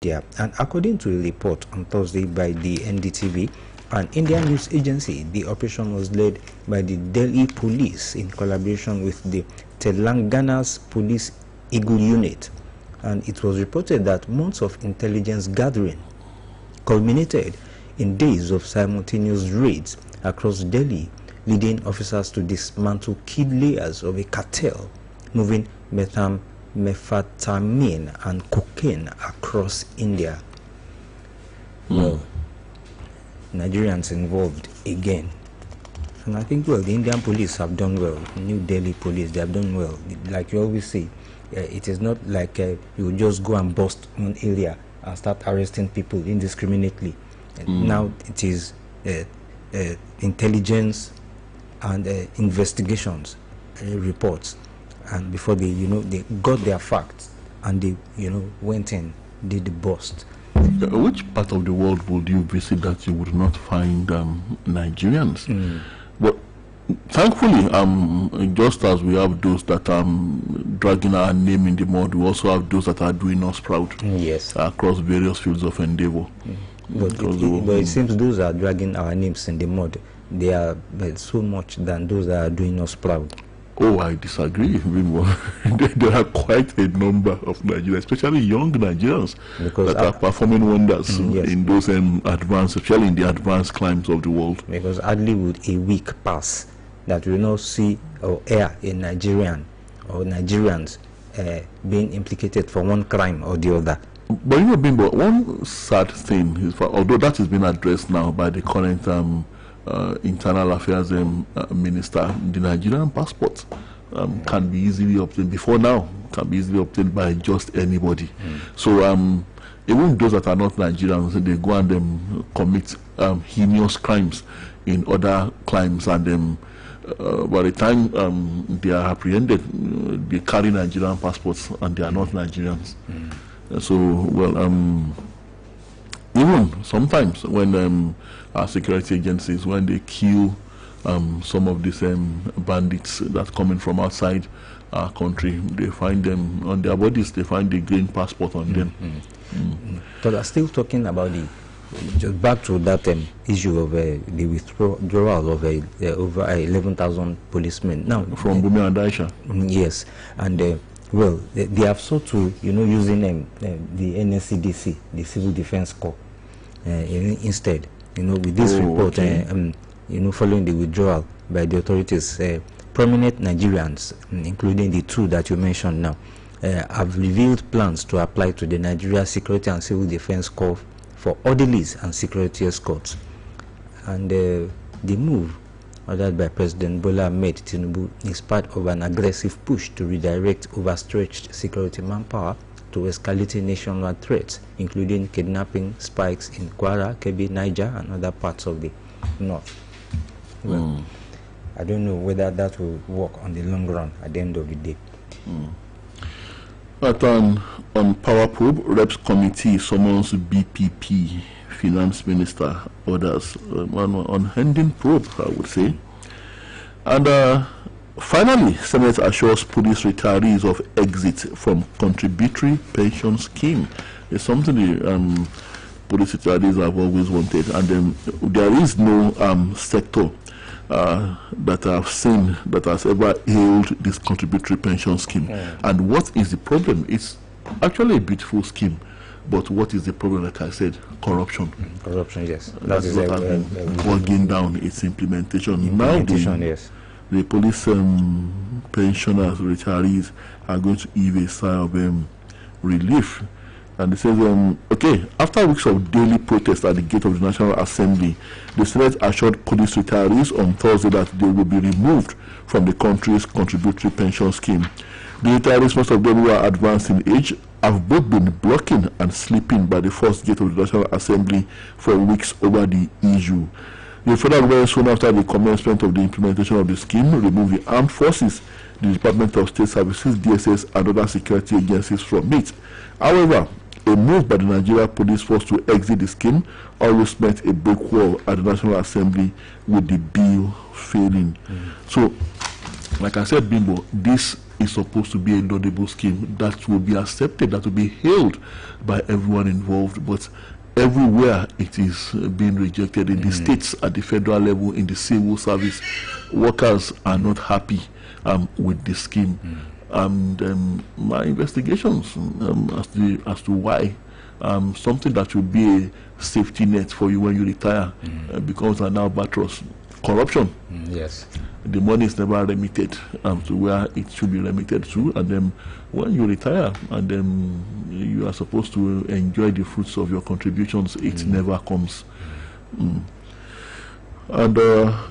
India. And according to a report on Thursday by the NDTV, an Indian news agency, the operation was led by the Delhi police in collaboration with the Telangana's police Eagle unit. And it was reported that months of intelligence gathering culminated in days of simultaneous raids across Delhi, leading officers to dismantle key layers of a cartel moving methamphetamine and cocaine across India. Well, Nigerians involved again. And I think, well, the Indian police have done well. New Delhi police, they have done well. Like you always say, it is not like you just go and bust one area and start arresting people indiscriminately. Now it is intelligence and investigations, reports, and before they, they got their facts and they, went in, did the bust. Which part of the world would you visit that you would not find Nigerians? But thankfully, just as we have those that are dragging our name in the mud, we also have those that are doing us proud. Yes. Across various fields of endeavor. But it seems those are dragging our names in the mud. They are so much than those that are doing us proud. Oh, I disagree. There are quite a number of Nigerians, especially young Nigerians, that are performing wonders in those advanced, especially in the advanced climes of the world. Because hardly would a week pass that we will not see or hear a Nigerian or Nigerians being implicated for one crime or the other. But Bimbo, one sad thing is, although that has been addressed now by the current internal affairs minister, the Nigerian passport can be easily obtained. Before now, can be easily obtained by just anybody. So even those that are not Nigerians, they go and commit heinous crimes in other crimes, and by the time they are apprehended, they carry Nigerian passports and they are not Nigerians. So, well, even sometimes when our security agencies, when they kill some of these bandits that coming from outside our country, they find them on their bodies, they find the green passport on them. But I'm still talking about just back to that issue of the withdrawal of over 11,000 policemen. Now, from Bumi and Aisha. Yes, and well, they have sought to, using the NSCDC, the Civil Defense Corps, instead, with this report, following the withdrawal by the authorities, prominent Nigerians, including the two that you mentioned now, have revealed plans to apply to the Nigeria Security and Civil Defense Corps for orderlies and security escorts. And the move, ordered by President Bola Ahmed Tinubu, is part of an aggressive push to redirect overstretched security manpower to escalating nationwide threats, including kidnapping spikes in Kwara, Kebbi, Niger, and other parts of the north. Well, I don't know whether that will work on the long run at the end of the day. But on Power Probe, Reps Committee summons BPP Finance Minister, others on handing probe, I would say. And finally, Senate assures police retirees of exit from contributory pension scheme. It's something the police retirees have always wanted, and there is no sector that I've seen that has ever hailed this contributory pension scheme. And what is the problem? It's actually a beautiful scheme, but what is the problem? Like I said, corruption. Corruption, yes. That is what has been bogging down its implementation. Now the police pensioners, retirees are going to heave a sigh of relief. And it says, okay, after weeks of daily protest at the gate of the National Assembly, the Senate assured police retirees on Thursday that they will be removed from the country's contributory pension scheme. The retirees, most of them who are advanced in age, have both been blocking and sleeping by the first gate of the National Assembly for weeks over the issue. The federal government, soon after the commencement of the implementation of the scheme, removed the armed forces, the Department of State Services, DSS, and other security agencies from it. However, a move by the Nigeria Police Force to exit the scheme always met a brick wall at the National Assembly, with the bill failing. So, like I said, Bimbo, this is supposed to be a laudable scheme that will be accepted, that will be hailed by everyone involved. But everywhere it is being rejected. In the states, at the federal level, in the civil service, workers are not happy with the scheme. And my investigations as to why something that should be a safety net for you when you retire becomes an albatross. Corruption. Yes. The money is never remitted to where it should be remitted to, and then when you retire and then you are supposed to enjoy the fruits of your contributions, it never comes. And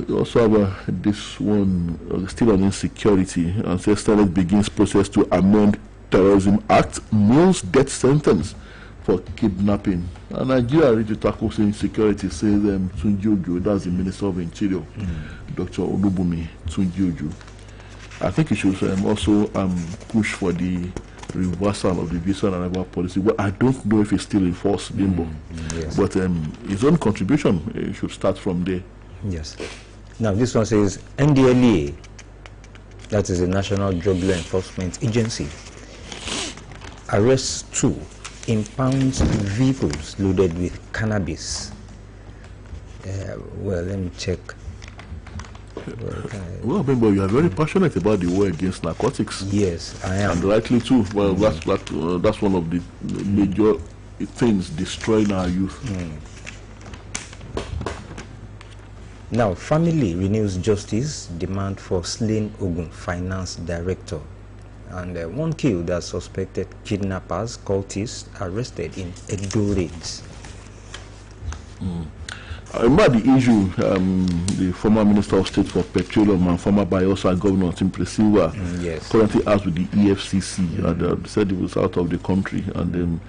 you also have this one still on insecurity, and says Senate begins process to amend Terrorism Act, moves death sentence for kidnapping. And Nigeria ready to tackle insecurity, says Tunji, that's the Minister of Interior, Dr. Olubumi Tunji. I think he should also push for the reversal of the visa and arrival policy. Well, I don't know if it's still in force, Bimbo. Yes. But his own contribution should start from there. Yes. Now this one says NDLEA, that is the National Drug Law Enforcement Agency, arrests 2 impounds vehicles loaded with cannabis. Well, let me check. Well, Bimbo, you are very passionate about the war against narcotics. Yes, I am. And rightly too. Well, that's one of the major things destroying our youth. Now, family renews justice demand for slain Ogun finance director. And 1 killed as suspected kidnappers, cultists arrested in Edo raids. I remember the issue, the former Minister of State for Petroleum and former Bayelsa Governor Tim Silva currently asked with the EFCC, and said he was out of the country, and then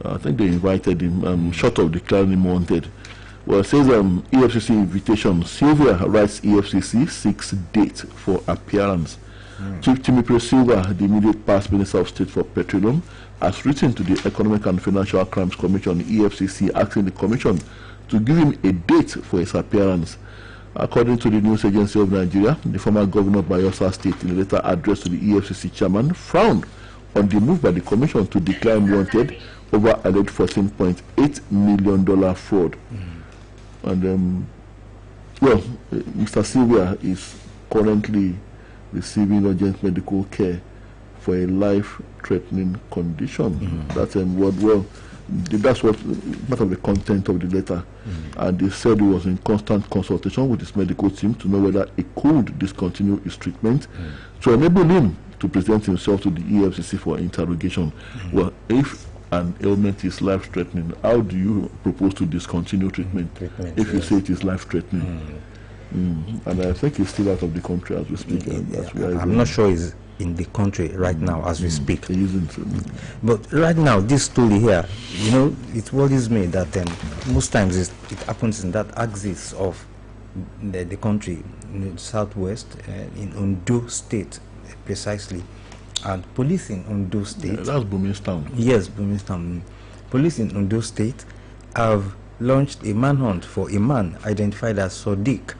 I think they invited him, short of declaring him wanted. Well, it says EFCC invitation. Sylvia writes EFCC 6 date for appearance. Chief Timothy Silva, the immediate past Minister of State for Petroleum, has written to the Economic and Financial Crimes Commission, EFCC, asking the Commission to give him a date for his appearance. According to the News Agency of Nigeria, the former governor of Bayelsa State, in a letter addressed to the EFCC chairman, frowned on the move by the Commission to declare him wanted over alleged $14.8 million fraud. And, well, Mr. Sylvia is currently receiving urgent medical care for a life-threatening condition. That's that's what part of the content of the letter. And they said he was in constant consultation with his medical team to know whether he could discontinue his treatment to enable him to present himself to the EFCC for interrogation. Well, if an ailment is life-threatening, how do you propose to discontinue treatment if you say it is life-threatening? And I think he's still out of the country as we speak. I'm not sure he's in the country right now as we speak. He isn't. But right now, this story here, you know, it worries me that most times it happens in that axis of the country, in the southwest, in Ondo State, precisely. And police in Ondo State... that's Bumistown. Yes, Bumistown. Police in Ondo State have launched a manhunt for a man identified as Sodiq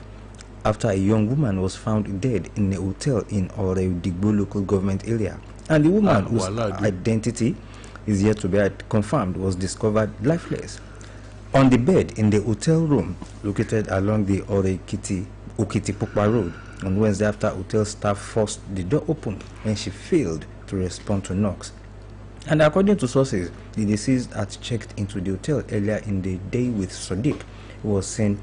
after a young woman was found dead in a hotel in Oredigbo local government area. And the woman whose identity is yet to be confirmed was discovered lifeless on the bed in the hotel room located along the Okitipupa Road on Wednesday after hotel staff forced the door open when she failed to respond to knocks. And according to sources, the deceased had checked into the hotel earlier in the day with Sodiq, who was seen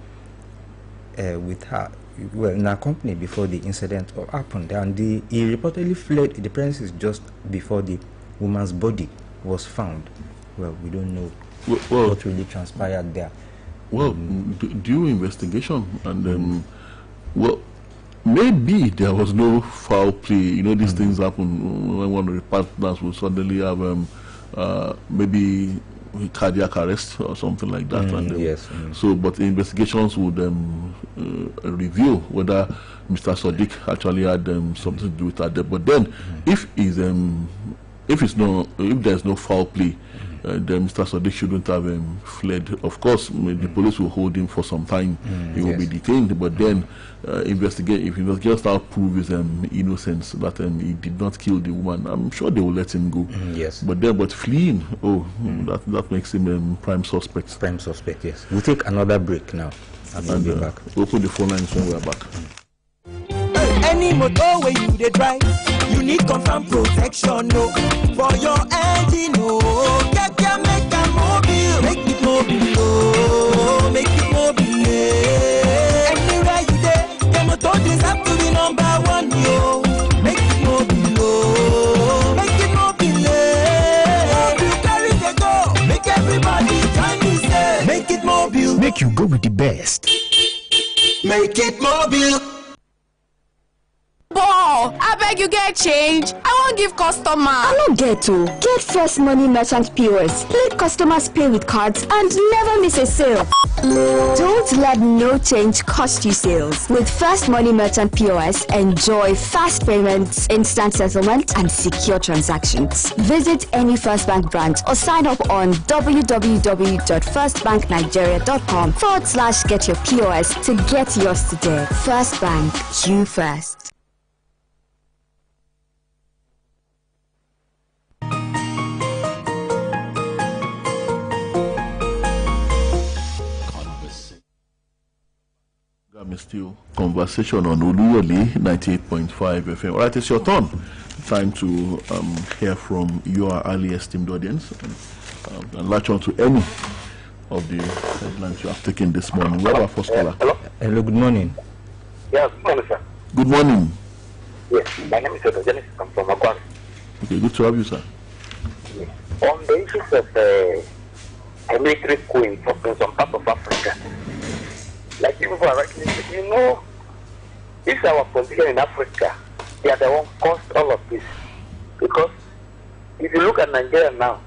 with her, well, in her company before the incident happened. And he reportedly fled the premises just before the woman's body was found. Well, we don't know what really transpired there. Well, due investigation and well, maybe there was no foul play. You know, these things happen when one of the partners will suddenly have maybe cardiac arrest or something like that. And so, but the investigations would reveal whether Mr. Sodiq actually had something to do with that. But then, if there's no foul play, then Mr. Sadiq shouldn't have fled. Of course, the police will hold him for some time. He will be detained, but then if investigators now prove his innocence, that he did not kill the woman, I'm sure they will let him go. Yes. But fleeing, that makes him prime suspect. Prime suspect, yes. We'll take another break now, and we'll be back. We'll open the phone lines when we are back. Any motor way you dey drive, you need confirm protection, no. For your engine, no. Make a mobile, make it mobile, oh. Make it mobile, yeah. Anywhere you dey, the motor deserve to be #1, yo. Make it mobile, oh. Make it mobile, yeah. You carry the go, make everybody join me, say. Make it mobile, make you go with the best. Make it mobile. Ball, I beg you get change. I won't give customer. I don't get to. Get First Money Merchant POS. Let customers pay with cards and never miss a sale. Don't let no change cost you sales. With First Money Merchant POS, enjoy fast payments, instant settlement, and secure transactions. Visit any First Bank branch or sign up on www.firstbanknigeria.com/get your POS to get yours today. First Bank, you first. Still conversation on Oluyole 98.5 FM. All right, it's your turn. Time to hear from your early esteemed audience and latch on to any of the headlines you have taken this morning. We have our first caller. Hello, good morning. Yeah, good morning, sir. Good morning. Yes, my name is Genesis. I'm from Akwari. Okay, good to have you, sir. Yes. On the issues of a military coup in some part of Africa, like people are rightly saying, this is our position in Africa. They are the one caused all of this. Because if you look at Nigeria now,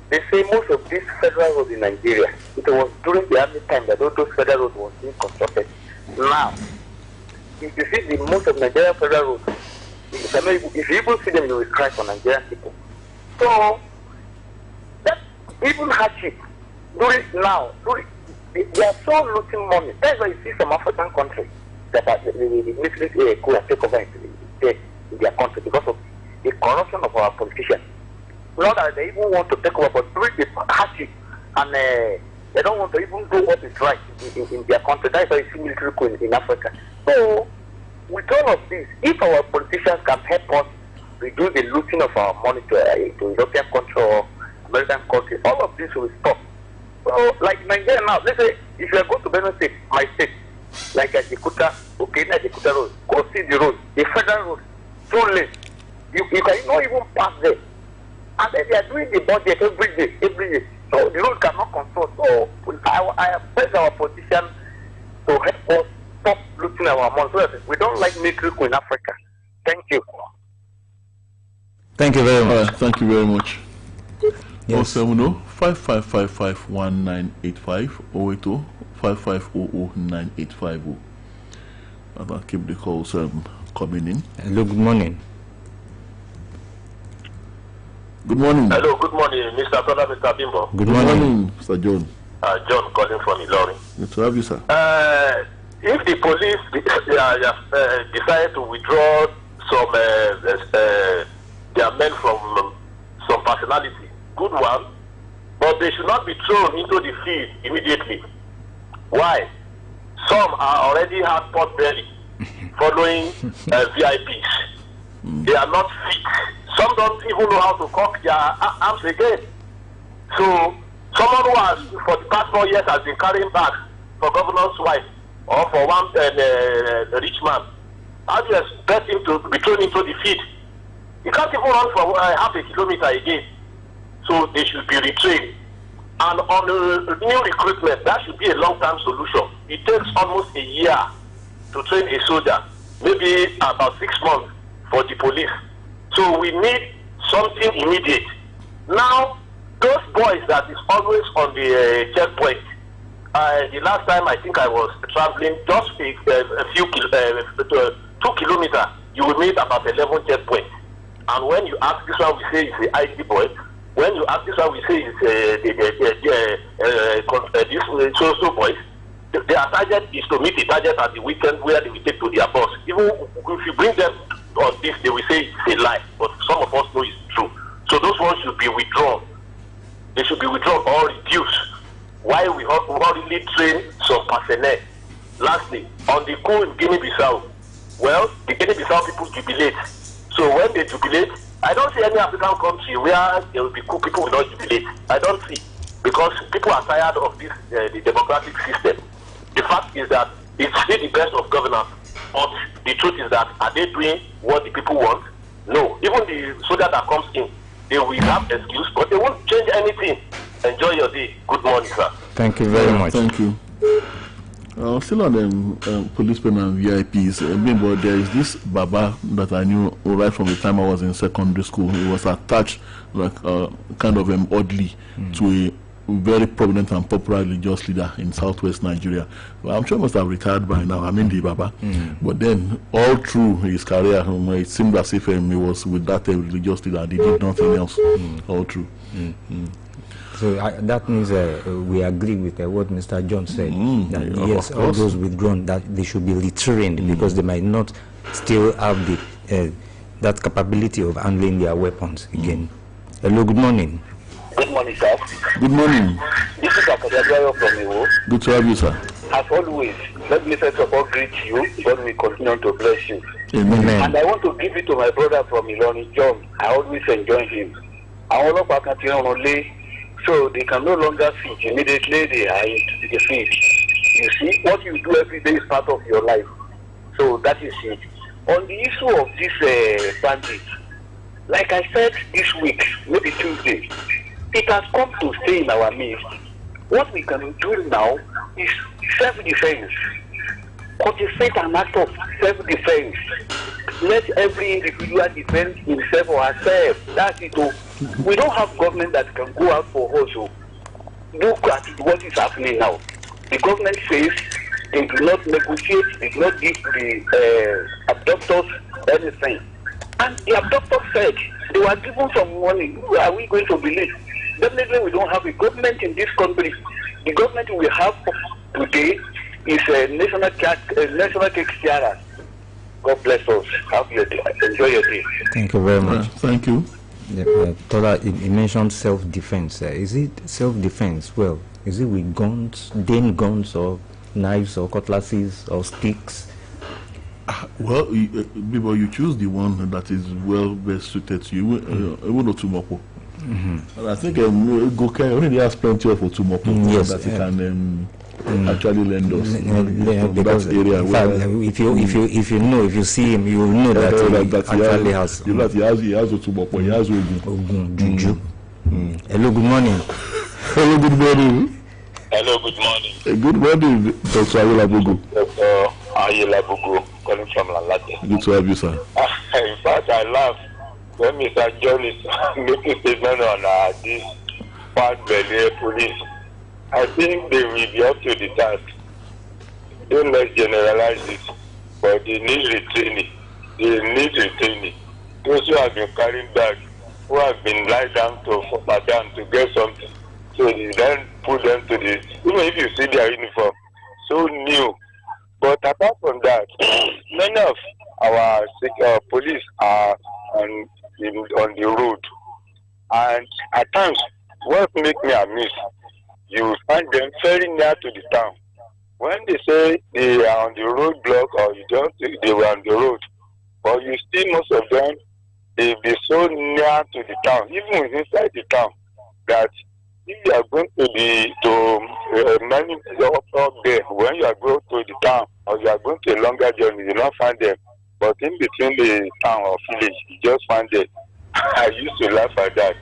they say most of these federal roads in Nigeria, it was during the army time that those federal roads were being constructed. Now, if you see the most of Nigeria federal roads, if you even see them, you will cry for Nigerian people. So, that even hardship, they are so losing money. That's why you see some African countries that are the military coup and take over in their country because of the corruption of our politicians. Not that they even want to take over, but during the hardship, and they don't want to even do what is right in their country. That's why you see military coup in Africa. So, with all of this, if our politicians can help us reduce the looting of our money to European country or American country, all of this will stop. So, like Nigeria now, let's say if you are going to Benue State, my state, like Ajikuta, Ajikuta Road, go see the road, the federal road, 2 lanes. You cannot even pass there. And then they are doing the budget every day. So the road cannot control. So I advise our politicians to help us stop looting our money. So we don't like military coup in Africa. Thank you. Thank you very much. Thank you very much. Yes. 070-5555-1985 080 5500-985. And I'll keep the calls coming in. Hello, good morning. Good morning. Hello, good morning, Mr. Brother, Mr. Bimbo. Good morning, Mr. John. John calling from Ilori. Good to have you, sir. If the police decide to withdraw some their men from some personality, good one, but they should not be thrown into the field immediately. Why? Some are already have pot belly following VIPs. They are not fit. Some don't even know how to cock their arms again. So, someone who has, for the past 4 years, has been carrying bags for governor's wife or for one rich man, how do you expect him to be thrown into the field? He can't even run for half a kilometer again. So, they should be retrained. And on the new recruitment, that should be a long-term solution. It takes almost a year to train a soldier, maybe about 6 months for the police. So we need something immediate. Now, those boys that is always on the checkpoint, the last time I think I was traveling just a few 2 kilometers, you will meet about 11 checkpoints. And when you ask this one, we say it's the ID boy, when you ask this, we say it's so boys. Their target is to meet the target at the weekend where they will take to their boss. Even if you bring them on this, they will say it's a lie, but some of us know it's true. So those ones should be withdrawn. They should be withdrawn or reduced. Why we hurriedly train some personnel. Lastly, on the coup in Guinea-Bissau, well, the Guinea-Bissau people jubilate. So when they jubilate, I don't see any African country where there will be coup people will not jubilate. I don't see, because people are tired of this the democratic system. The fact is that it's still the best of governance, but the truth is that are they doing what the people want? No. Even the soldier that comes in, they will have excuse, but they won't change anything. Enjoy your day. Good morning, sir. Thank you very much. Thank you. Still on the policemen and VIPs, but there is this Baba that I knew right from the time I was in secondary school. He was attached, like kind of oddly, to a very prominent and popular religious leader in southwest Nigeria. Well, I'm sure he must have retired by now. I mean, the Baba. But then, all through his career, it seemed as if he was with that religious leader. He did nothing else. All through. So that means we agree with what Mr. John said. That yes, all those withdrawn, that they should be retrained because they might not still have the that capability of handling their weapons again. Hello, good morning. Good morning, sir. Good morning. This is Akadabio from Iwo. Good to have you, sir. As always, let me first of all greet you. God will continue to bless you. Amen. And I want to give it to my brother from Iloni, John. I always enjoy him. So they can no longer feed. Immediately they are into the feed. You see, what you do every day is part of your life. So that is it. On the issue of this bandit, like I said this week, maybe Tuesday, it has come to stay in our midst. What we can do now is self-defense. Cultivate an act of self-defense. Let every individual defend himself or herself. That's it. We don't have government that can go out for us. Look at what is happening now. The government says they do not negotiate, they do not give the abductors anything. And the abductors said they were given some money. Who are we going to believe? Definitely we don't have a government in this country. The government we have today is a national cake tiara. God bless us. Have your day. Enjoy your day. Thank you very much. Thank you. Tola, you mentioned self-defense. Is it self-defense? Well, is it with guns, guns, or knives, or cutlasses, or sticks? Well, you choose the one that is well best suited to you. And I think Goke already has plenty of Otumopo yes, that he can actually lend us because that area. If you see him, you will know that he actually has. He has Otumopo, he has Ogun. Juju. Hello, good morning. Hello, good morning. Hello, good morning. Good morning, Dr. Ayelabugu. Dr. Ayelabugu, calling from Lalate. Good to have you, sir. In fact, I laugh when Mr. John is making statement on this part belly police. I think they will be up to the task. Don't let's generalize it, but they need retraining. Those who have been carrying bags, who have been lied down for madam to get something, so they then put them to this. Even if you see their uniform, so new. But apart from that, many of our police are on the road, and at times, what makes me amiss, you find them very near to the town. When they say they are on the road block, or you don't think they were on the road, but you see most of them, they be so near to the town, even inside the town, that if you are going to many up there, when you are going to the town, or you are going to a longer journey, you don't find them. But in between the town or village, you just find them. I used to laugh at that.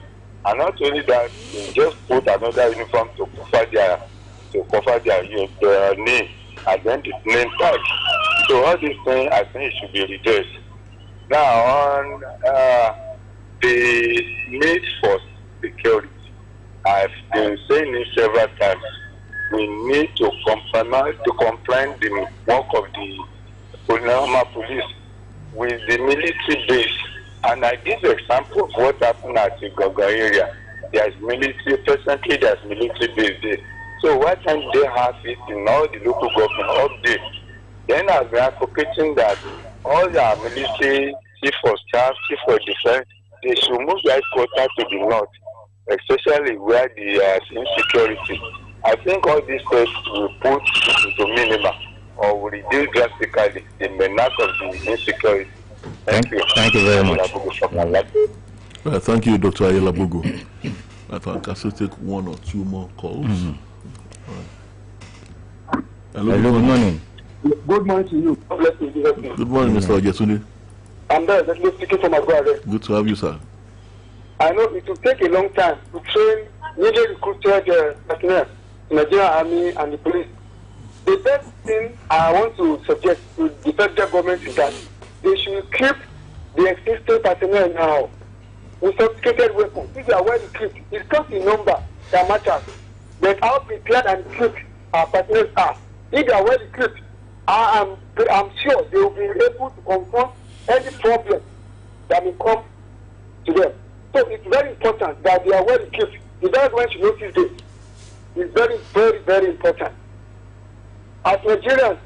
And not only that, they just put another uniform to cover their name, and then the name tag. So all these things, I think it should be reduced. Now on the need for security, I've been saying it several times. We need to complement the work of the normal police with the military base. And I give example of what happened at the Goga area. there is military, presently there's military base there. So why can't they have it in all the local government updates? Then I've been advocating that all the military, chief of staff, chief of defense, they should move the headquarters to the north, especially where the insecurity. I think all these steps will put into minimum or will reduce drastically the menace of the insecurity. Thank you. Thank you very much. Thank you, Dr. Ayela Bogo. I think I should take one or two more calls. Hello, good morning. Good morning to you. Good morning, Mr. Ojetunde. I'm there, let me speak for my brother. Good to have you, sir. I know it will take a long time to train newly recruited personnel, Nigerian Army and the police. The best thing I want to suggest to the federal government is that they should keep the existing personnel now with sophisticated weapons. If they are well equipped, it's not the number that matters, but how prepared and equipped our personnel are. If they are well equipped, I'm sure they will be able to confront any problem that may come to them. So it's very important that they are well equipped. The government should notice this. It's very, very, very important. As Nigerians,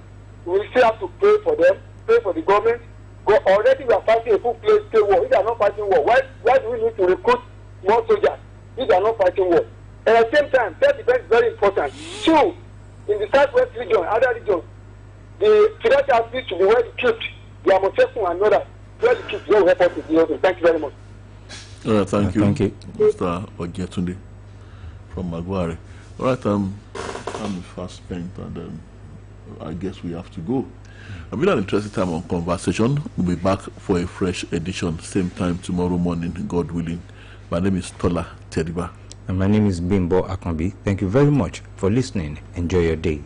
we still have to pray for them, pray for the government. Already we are fighting a full-fledged war. If they are not fighting war, why do we need to recruit more soldiers if they are not fighting war? And at the same time, self-defense is very important. Two, in the southwest region, other regions, the federal outfit should be well equipped. They are Motesun and others. Well equipped, they will help us to do it. Thank you very much. Thank you, Mr. Ojetunde from Maguire. All right, I'm fast spent, and I guess we have to go. I've been an interesting time on conversation. We'll be back for a fresh edition, same time tomorrow morning, God willing. My name is Tola Teriba. And my name is Bimbo Akambi. Thank you very much for listening. Enjoy your day.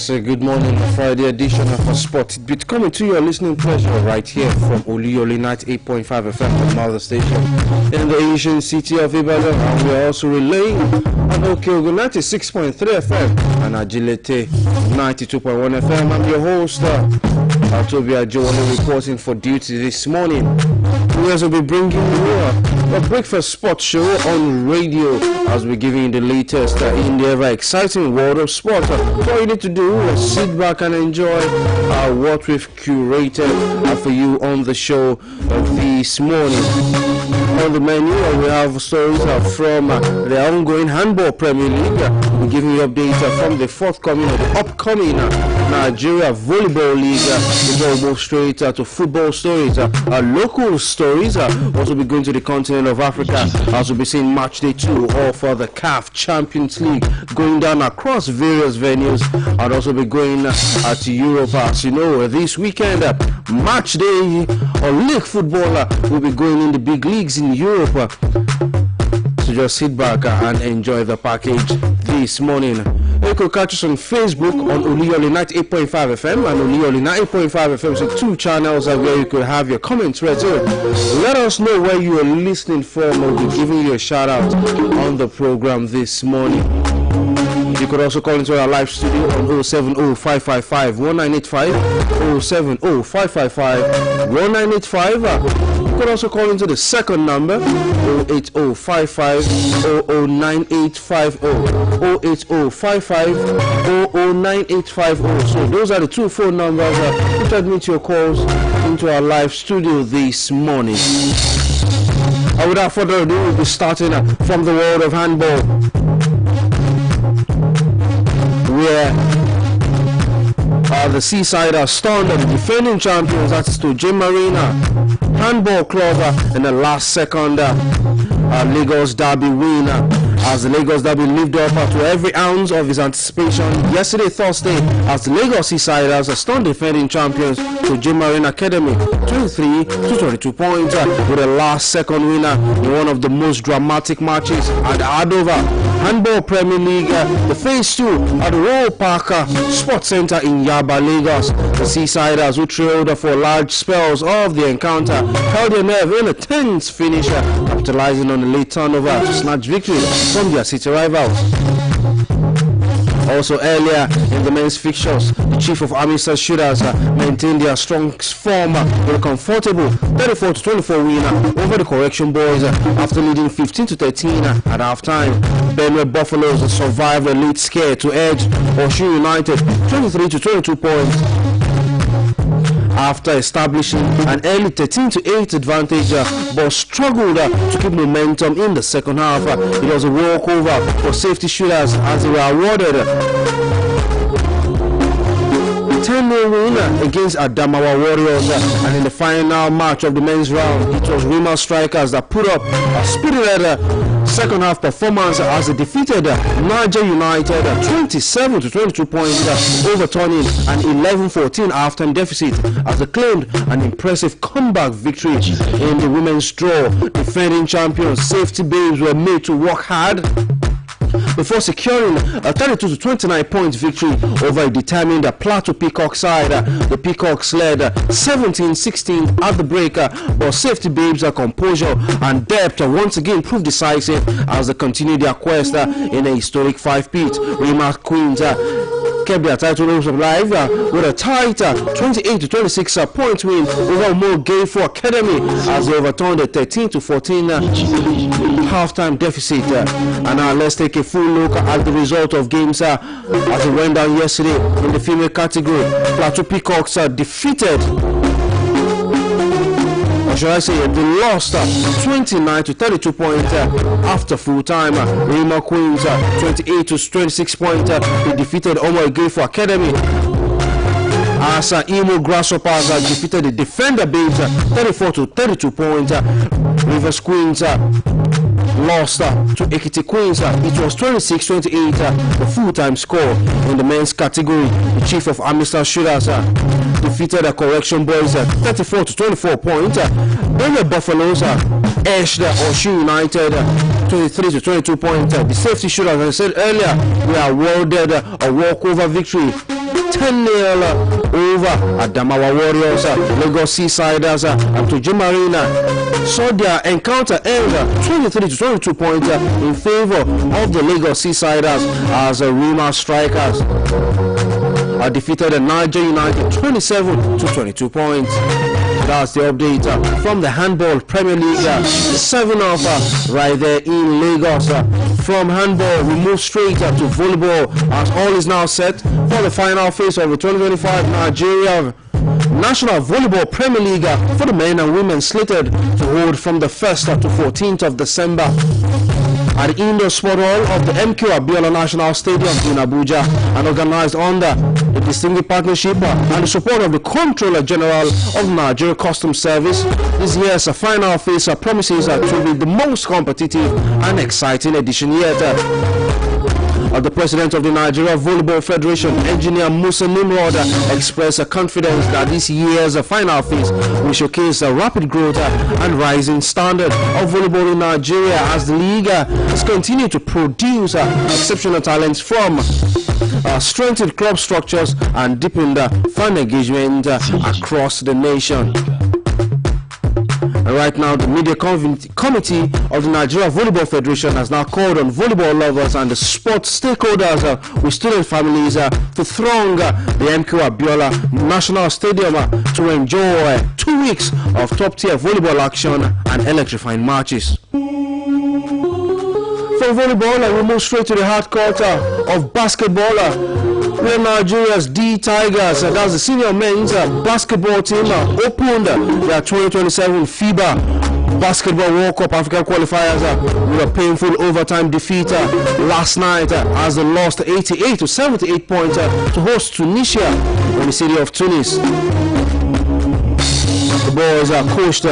Good morning, Friday edition of our sport. It's coming to your listening pleasure right here from Oluyole 98.5 FM, the mother station in the Asian city of Ibadan. And we are also relaying on Okyogo 96.3 FM and Agilete 92.1 FM. I'm your host, Atobia Joe, reporting for duty this morning. We also be bringing you a breakfast sports show on radio as we're giving you the latest in the ever exciting world of sport. All you need to do is sit back and enjoy what we've curated for you on the show this morning. On the menu, we have stories from the ongoing Handball Premier League. We're giving you updates from the forthcoming or the upcoming Nigeria Volleyball League. We'll move straight to football stories, local stories. Also be going to the continent of Africa as we'll be seeing match day 2 of the CAF Champions League going down across various venues, and also be going to Europe. As you know, this weekend match day or league football will be going in the big leagues in Europe. So just sit back and enjoy the package this morning. You could catch us on Facebook on Oluyole 98.5 FM and Oluyole 98.5 FM. So 2 channels where you could have your comments read. So let us know where you are listening from. We'll be giving you a shout out on the program this morning. You could also call into our live studio on 070-555-1985, 070-555-1985. You could also call into the second number, 080-55-009850, 080-55-009850. So those are the 2 phone numbers which admit your calls into our live studio this morning. And without further ado, we'll be starting from the world of handball, where the Seaside are stunned the defending champions, that's to Jim Marina Handball Club in the last second Lagos Derby win, as the Lagos Derby lived up to every ounce of his anticipation yesterday, Thursday, as the Lagos Seasiders stunned defending champions to Jim Marina Academy 23-22 points with a last second winner in one of the most dramatic matches at Adova Handball Premier League, the Phase 2 at the Royal Park Sports Centre in Yaba, Lagos. The Seasiders, who trailed for large spells of the encounter, held their nerve in a tense finish, capitalizing on the late turnover to snatch victory from their city rivals. Also earlier in the men's fixtures, the Chief of Army shooters maintained their strong form with a comfortable 34-24 win over the Correction Boys after leading 15-13 at halftime. Benue Buffaloes survived a late scare to edge Osun United 23-22 points after establishing an early 13-8 advantage, but struggled to keep momentum in the second half. It was a walkover for safety shooters as they were awarded 10-0 win against Adamawa Warriors, and in the final match of the men's round, it was Rima Strikers that put up a spirited second half performance as they defeated Niger United 27-22 points, overturning an 11-14 halftime deficit as they claimed an impressive comeback victory in the women's draw. Defending champions Safety Babes were made to work hard before securing a 32-29 points victory over a determined Plateau Peacock side. The Peacocks led 17-16 at the break, but Safety Babes' composure and depth once again proved decisive as they continued their quest in a historic 5-peat. Rima Queens kept their title hopes alive with a tight 28-26 points win over Mo Gayfo Academy as they overturned a 13-14 halftime deficit. And now let's take a full look at the result of games as it went down yesterday in the female category. Plateau Peacocks defeated, or should I say, they lost 29-32 points after full time. Rima Queens 28-26 points. They defeated Omo Gayfo Academy. As Imo Grasshoppers defeated the Defender Babes 34-32 points. Rivers Queens lost to Ekiti Queens. It was 26-28, the full-time score in the men's category. The Chief of Army shooters defeated the Correction Boys 34-24 points. Benue Buffaloes edged Osun United 23-22 points. The safety shooters, as I said earlier, were awarded a walkover victory 10-0 over Adamawa Warriors. Lagos Seasiders and to Jim Marina saw their encounter end 23-22 points in favor of the Lagos Seasiders as Rima Strikers defeated Niger United 27-22 points. That's the update from the Handball Premier League 7-off right there in Lagos. From handball, we move straight to volleyball as all is now set for the final phase of the 2025 Nigeria National Volleyball Premier League for the men and women, slated to hold from the 1st to 14th of December at the Indoor Sport Hall of the MQ Abiola National Stadium in Abuja, and organized under the distinguished partnership and the support of the Comptroller General of Nigeria Customs Service. This year's final phase promises to be the most competitive and exciting edition yet. The president of the Nigeria Volleyball Federation, Engineer Musa Nimrod, expressed confidence that this year's final phase will showcase a rapid growth and rising standard of volleyball in Nigeria as the league has continued to produce exceptional talents from strengthened club structures and deepened fan engagement across the nation. Right now, the media committee of the Nigeria Volleyball Federation has now called on volleyball lovers and the sports stakeholders with student families to throng the MK Abiola National Stadium to enjoy 2 weeks of top-tier volleyball action and electrifying matches. From volleyball, we move straight to the hard quarter of basketball. Where Nigeria's D Tigers, that's the senior men's basketball team, opened their 2027 FIBA Basketball World Cup African qualifiers with a painful overtime defeat last night as they lost 88 to 78 points to host Tunisia in the city of Tunis. The boys are coached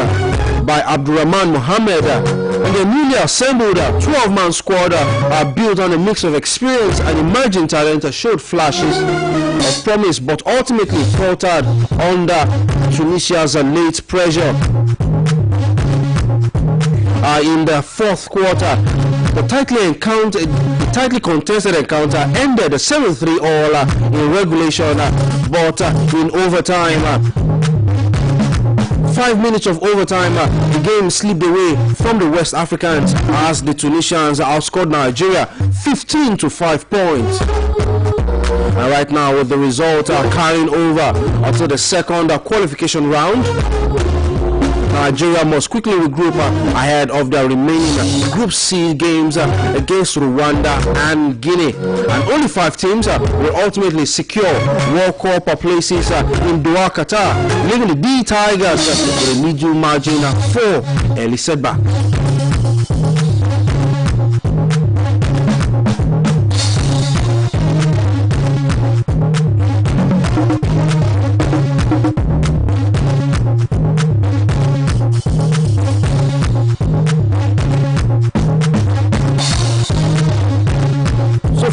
by Abdurrahman Mohammed, and the newly assembled 12-man squad are built on a mix of experience and emerging talent showed flashes of promise but ultimately faltered under Tunisia's late pressure. In the fourth quarter, the tightly contested encounter ended 7-3 all in regulation, but in overtime. 5 minutes of overtime, the game slipped away from the West Africans as the Tunisians outscored Nigeria 15 to 5 points. And right now, with the result carrying over to the second qualification round, Nigeria must quickly regroup ahead of the remaining Group C games against Rwanda and Guinea. And only 5 teams will ultimately secure World Cup places in Doha, Qatar, leaving the D Tigers with a medium margin for early setback.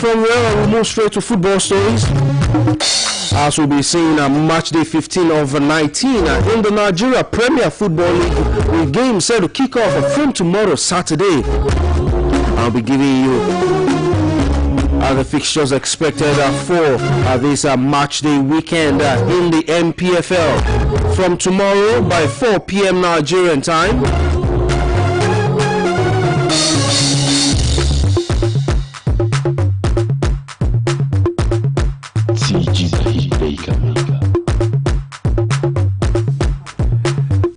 From where we move straight to football stories, as we'll be seeing match day 15 of 19 in the Nigeria Premier Football League, with games set to kick off from tomorrow, Saturday. I'll be giving you the fixtures expected for this match day weekend in the MPFL from tomorrow by 4 p.m. Nigerian time.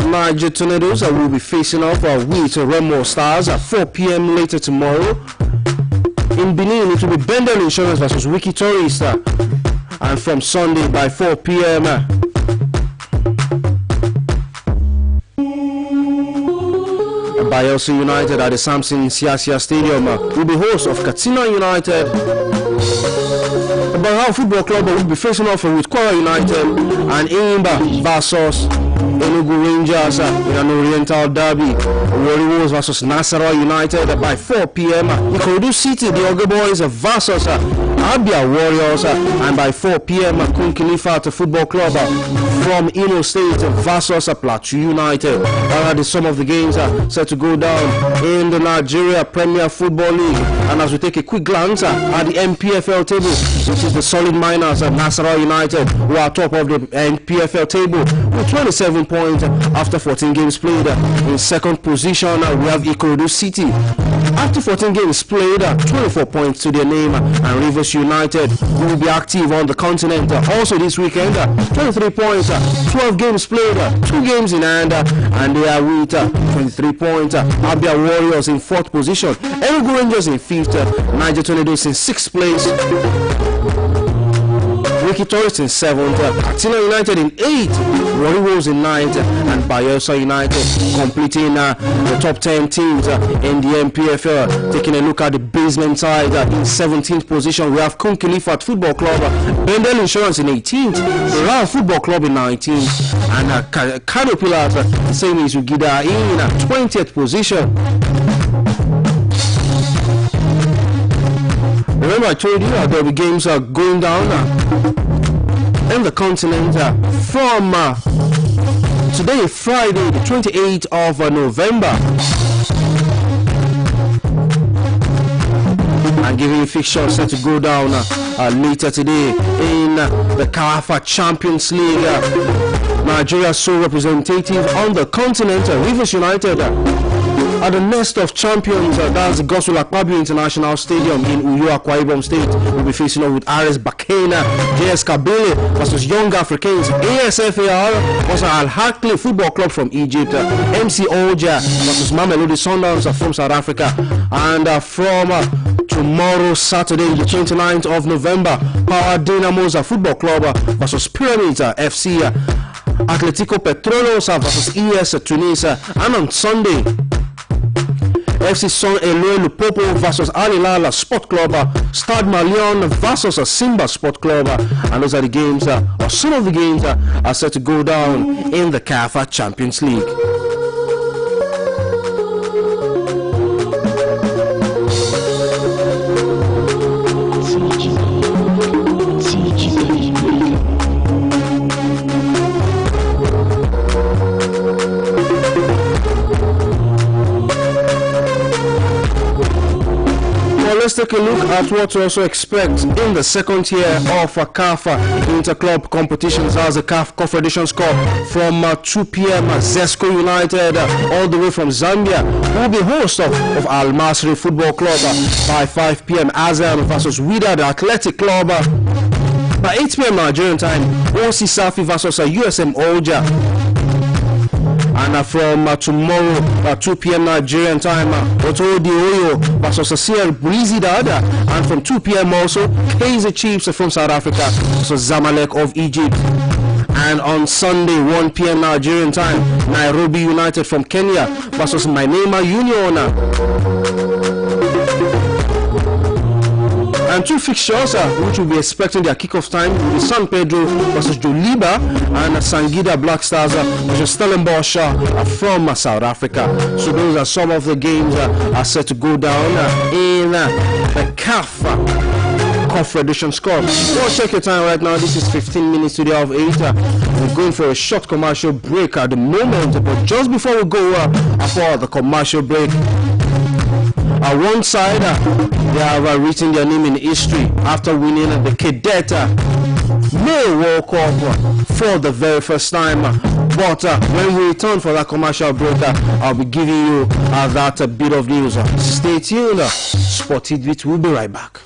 Niger Tornadoes will be facing off with Remo Stars at 4 p.m. later tomorrow. In Benin, it will be Bendel Insurance versus Wiki Tourist, and from Sunday by 4 p.m. Bayelsa United at the Samson Siasia Stadium will be host of Katsina United. Barao Football Club will be facing off with Kwara United, and Imba versus Enugu Rangers in an Oriental derby. Warriors versus Nasarawa United by 4 p.m. Ikorodu City, the Oga Boys versus Abia Warriors, and by 4 p.m. Kunkilifat Football Club from Imo State versus Plateau United. That are some of the games set to go down in the Nigeria Premier Football League. And as we take a quick glance at the MPFL table, which is the solid miners at Nasarawa United, who are top of the MPFL table with 27 points after 14 games played. In second position, we have Ikorodu City. After 14 games played, 24 points to their name, and Rivers United, who will be active on the continent also this weekend, 23 points, 12 games played, 2 games in hand, and they are with 23 points. Abia Warriors in 4th position, Enugu Rangers in 5th, Niger Tornadoes in 6th place, Wiki Tourist in 7th, Katsina United in 8th, Warriors in 9th, and Bayelsa United completing the top 10 teams in the MPFL. Taking a look at the basement side, in 17th position we have Kunkilifat Football Club, Bendel Insurance in 18th, Barao Football Club in 19th, and Kano Pillars, the same as Ugida in 20th position. Remember, I told you that there will be games going down in the continent from today, Friday, the 28th of November. And giving you fixtures set to go down later today in the CAF Champions League. Nigeria's sole representative on the continent, Rivers United, are the nest of champions. That's the Gospel Akpabio International Stadium in Uyo, Akwa Ibom State. Will be facing off with RS Bakena, JS Kabele versus Young Africans, ASFAR versus Al Hakli Football Club from Egypt, MC Oja versus Mamelodi Sundowns from South Africa, and from tomorrow, Saturday, the 29th of November, Power Dynamos Football Club versus Pyramids FC, Atletico Petrolos versus ES Tunisia, and on Sunday, FC Son Eloy Lupopo versus Al Hilal Sport Club, Stade Malien versus Simba Sport Club, and those are the games, or some of the games are set to go down in the CAF Champions League. Let's take a look at what to also expect in the second tier of CAF Interclub competitions as the CAF Confederations Cup from 2 p.m. Zesco United all the way from Zambia will be host of Al Masry Football Club by 5 p.m. Azam versus Wydad Athletic Club. By 8 p.m. Nigerian time, OC Safi versus USM Oja. And from tomorrow at 2 p.m. Nigerian time, Oto Dioyo versus CL Blizidad, and from 2 p.m. also Kaizer Chiefs from South Africa versus Zamalek of Egypt. And on Sunday, 1 p.m. Nigerian time, Nairobi United from Kenya versus Manema Union. And two fixtures which will be expecting their kickoff time will be San Pedro versus Joliba and Sangida Black Stars versus Stellenbosch from South Africa. So those are some of the games are set to go down in the CAF Confederations Cup. Go check your time right now. This is 15 minutes to the hour of 8. We're going for a short commercial break at the moment, but just before we go for the commercial break, on one side, they have written their name in history after winning the Cadet Male World Cup for the very first time. But when we return for that commercial break, I'll be giving you that bit of news. Stay tuned. Sport Tidbit will be right back.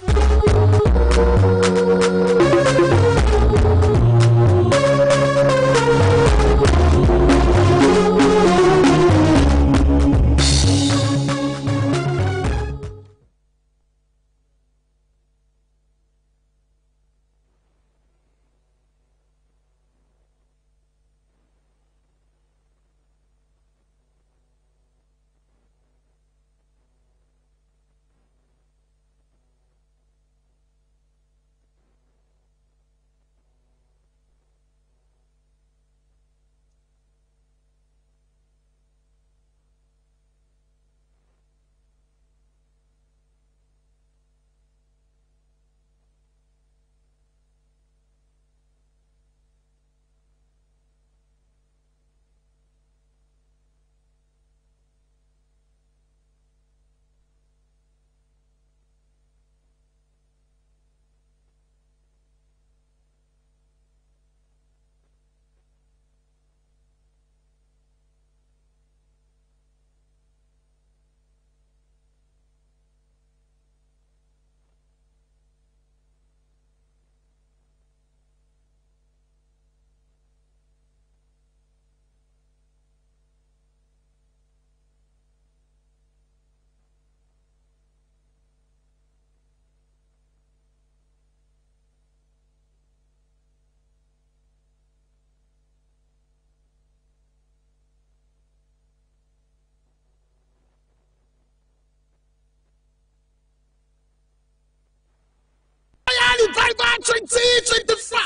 Revival 2025.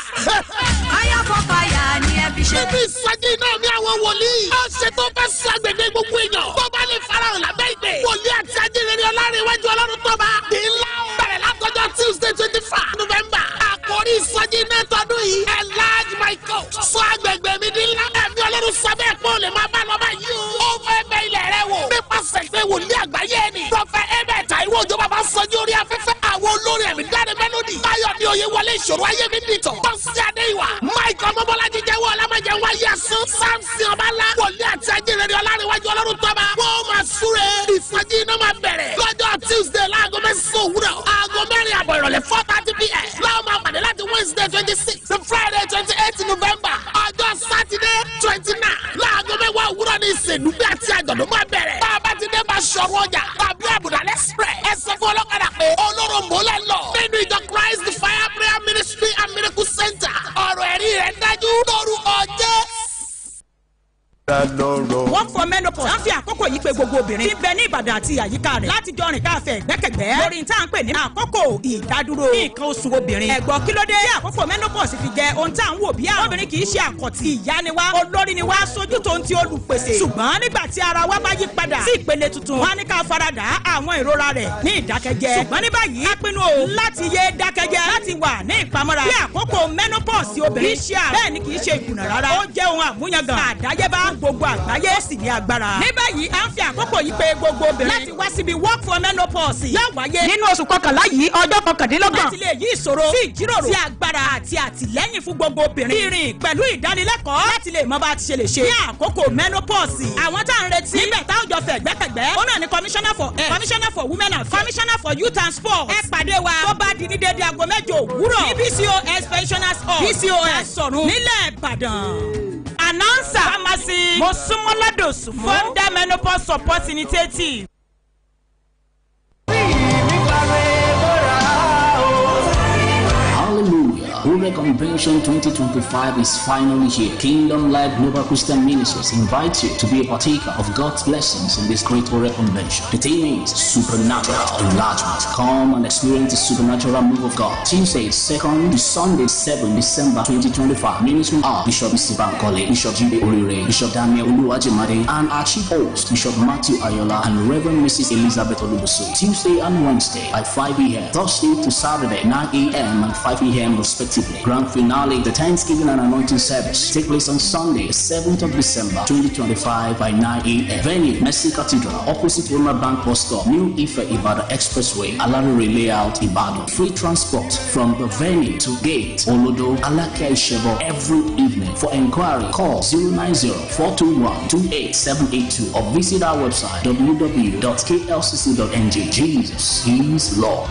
Níbi ìsọjí náà ní àwọn wòlíì. Ó ṣe tó fẹ́ sọ àgbègbè gbogbo èèyàn. Tó bá lè farahàn lábẹ́ ìgbè. Wòlíì àti ajínrere Ọlárẹ̀wájú Ọlọ́run tó bá. Di ńlá o. Bẹ̀rẹ̀ látọjọ́ Tuesday 25 November. Àkórí ìsọjí náà tọdún yìí. Enlarge my coast. Sọ agbègbè mi di ńlá. Ẹ̀mí Ọlọ́run sọ bẹ́ẹ̀ pé o lè máa bá lọ báyìí o. Ó fẹ́ bẹ ilẹ̀ rẹ wò. Nípasẹ̀ pé wòlíì àgbáyé ni. Prọfẹ̀ Ebert Taiwo Òjó bàbá sọjí orí afẹ́fẹ́. Àwọn olórin ẹ̀mí Dáre Mélòdì. Báyọ̀ ní oyè wọlé ìṣòro ayé mi nìtàn. Bọ́sí Adéyíwá. Mike Ọmọbọ́lájí jẹ́wọ́ ọlámẹ́jẹ wáyé ẹ̀sán. Samson Ọbálá. Wòlíì àti ajínrere Ọlárẹ̀wájú Ọlọ́run tọ́ba. Wọ́n máa súre. Ìsọjí iná máa bẹ̀rẹ̀. Lọ́jọ́ Tuesday láago mẹ́sàn-án òwúrọ̀. Aago mẹ́rin àbọ̀ ìrọ̀lẹ́ 4:30 p.m. Láwọn máa pàdé láti Wednesday 26 to Friday 28 November. Ọjọ́ Saturday 29. Láago mẹ́wàá òwúrọ̀ ní ìsèdúgbẹ́ àti àjọ̀dún máa bẹ̀rẹ̀. Bàbá ti dé bá ṣọ̀rọ̀ ọjà. Tàbí àbùdá lẹ́sìpẹ̀. Ẹ sọ fún ọlọ́kadà pé Ọlọ́run mọ́lẹ̀ lọ. Nínú ìjọ Christ the Fire Prayer Ministry and Miracle Center. Ọ̀rọ̀ ẹ̀rí rẹ̀ dájú lórúkọ Jésù. Work for menopause. Wọ́n fi àkókò yìí pé gbogbo obìnrin tí ń bẹ ní Ìbàdàn àti àyíká rẹ̀ láti jọ rìn káfẹ́ gbẹ́kẹ̀gbẹ́. Lórí tá à ń pè ní àkókò ìdádúró nǹkan oṣù obìnrin. Ẹ̀gbọ́n kí ló dé? Tí àkókò menopause fi jẹ́ ohun tá à ń wò bí àwọn obìnrin kì í ṣe àkọ́tì. Ìyá ni wá, olórí ni wá, sojú tó ń ti olùpèsè. Ṣùgbọ́n nígbà tí ara wa bá yí padà sí ìpele tuntun, wọ́n á ní ká faradà àwọn ìrora rẹ̀ ní ìdákẹ́jẹ́. Ṣùgbọ́n ní báyìí, a pinnu o láti yé dákẹ́jẹ́ láti wà ní ìpamọ́ra. Bí àkókò menopause obìnrin ṣe bẹ́ẹ̀ ni kì í ṣe ìkùnà rárá. Ó jẹ́ ohun àmúyangàn àdáyébá gbogbo àgbáyé sì ní agbára. Ní báyìí à ń fi àkókò yìí pé gbogbo obìnrin láti wá síbi work for menopause yóò wáyé nínú oṣù kọkànlá yìí ọjọ́ kọkàndínlọ́gbọ̀n láti lè yí ìṣòro sí ìjíròrò sí agbára àti àtìlẹ́yìn fún gbogbo obìnrin. Ìrìn pẹ̀lú ìdánilẹ́kọ̀ọ́ láti lè mọ bá a ti ṣe lè ṣe ní àkókò menopause. Àwọn tá à ń retí níbẹ̀ tá ò jọ fẹ̀ gbẹ́kẹ̀gbẹ́. Ó náà ní commissioner for health, commissioner for women and commissioner for youth and sports. Ẹ pàdé wa tó bá di ní dédé aago 8 òwúrọ̀ ní PCOS pensioners hall PCOS sọ̀rùn nílẹ̀ Ìbàdàn. Announcer Pharmacy Mosumoladosu Founder Menopause Support Initiative. Hallelujah. Convention 2025 is finally here. Kingdom-led Global Christian Ministries invites you to be a partaker of God's blessings in this great Ure convention. The theme is supernatural enlargement. Come and experience the supernatural move of God. Tuesday 2nd to Sunday 7 December 2025. Ministry are Bishop Isiban Kole, Bishop Jibe Orire, Bishop Daniel Uluwajimade, and our chief host, Bishop Matthew Ayola and Reverend Mrs. Elizabeth Olubusu. Tuesday and Wednesday by 5 a.m. Thursday to Saturday 9 a.m. and 5 a.m. respectively. Grand finale, the Thanksgiving and Anointing Service, take place on Sunday, 7th of December 2025 by 9 a.m. Venue, Mercy Cathedral, opposite Roma Bank Bus Stop, New Ife Ibadan Expressway, Alarure Layout, Ibadan. Free transport from the venue to gate, Olodo, Alakia Ishebo every evening. For inquiry, call 090-421-28782 or visit our website www.klcc.ng. Jesus is Lord.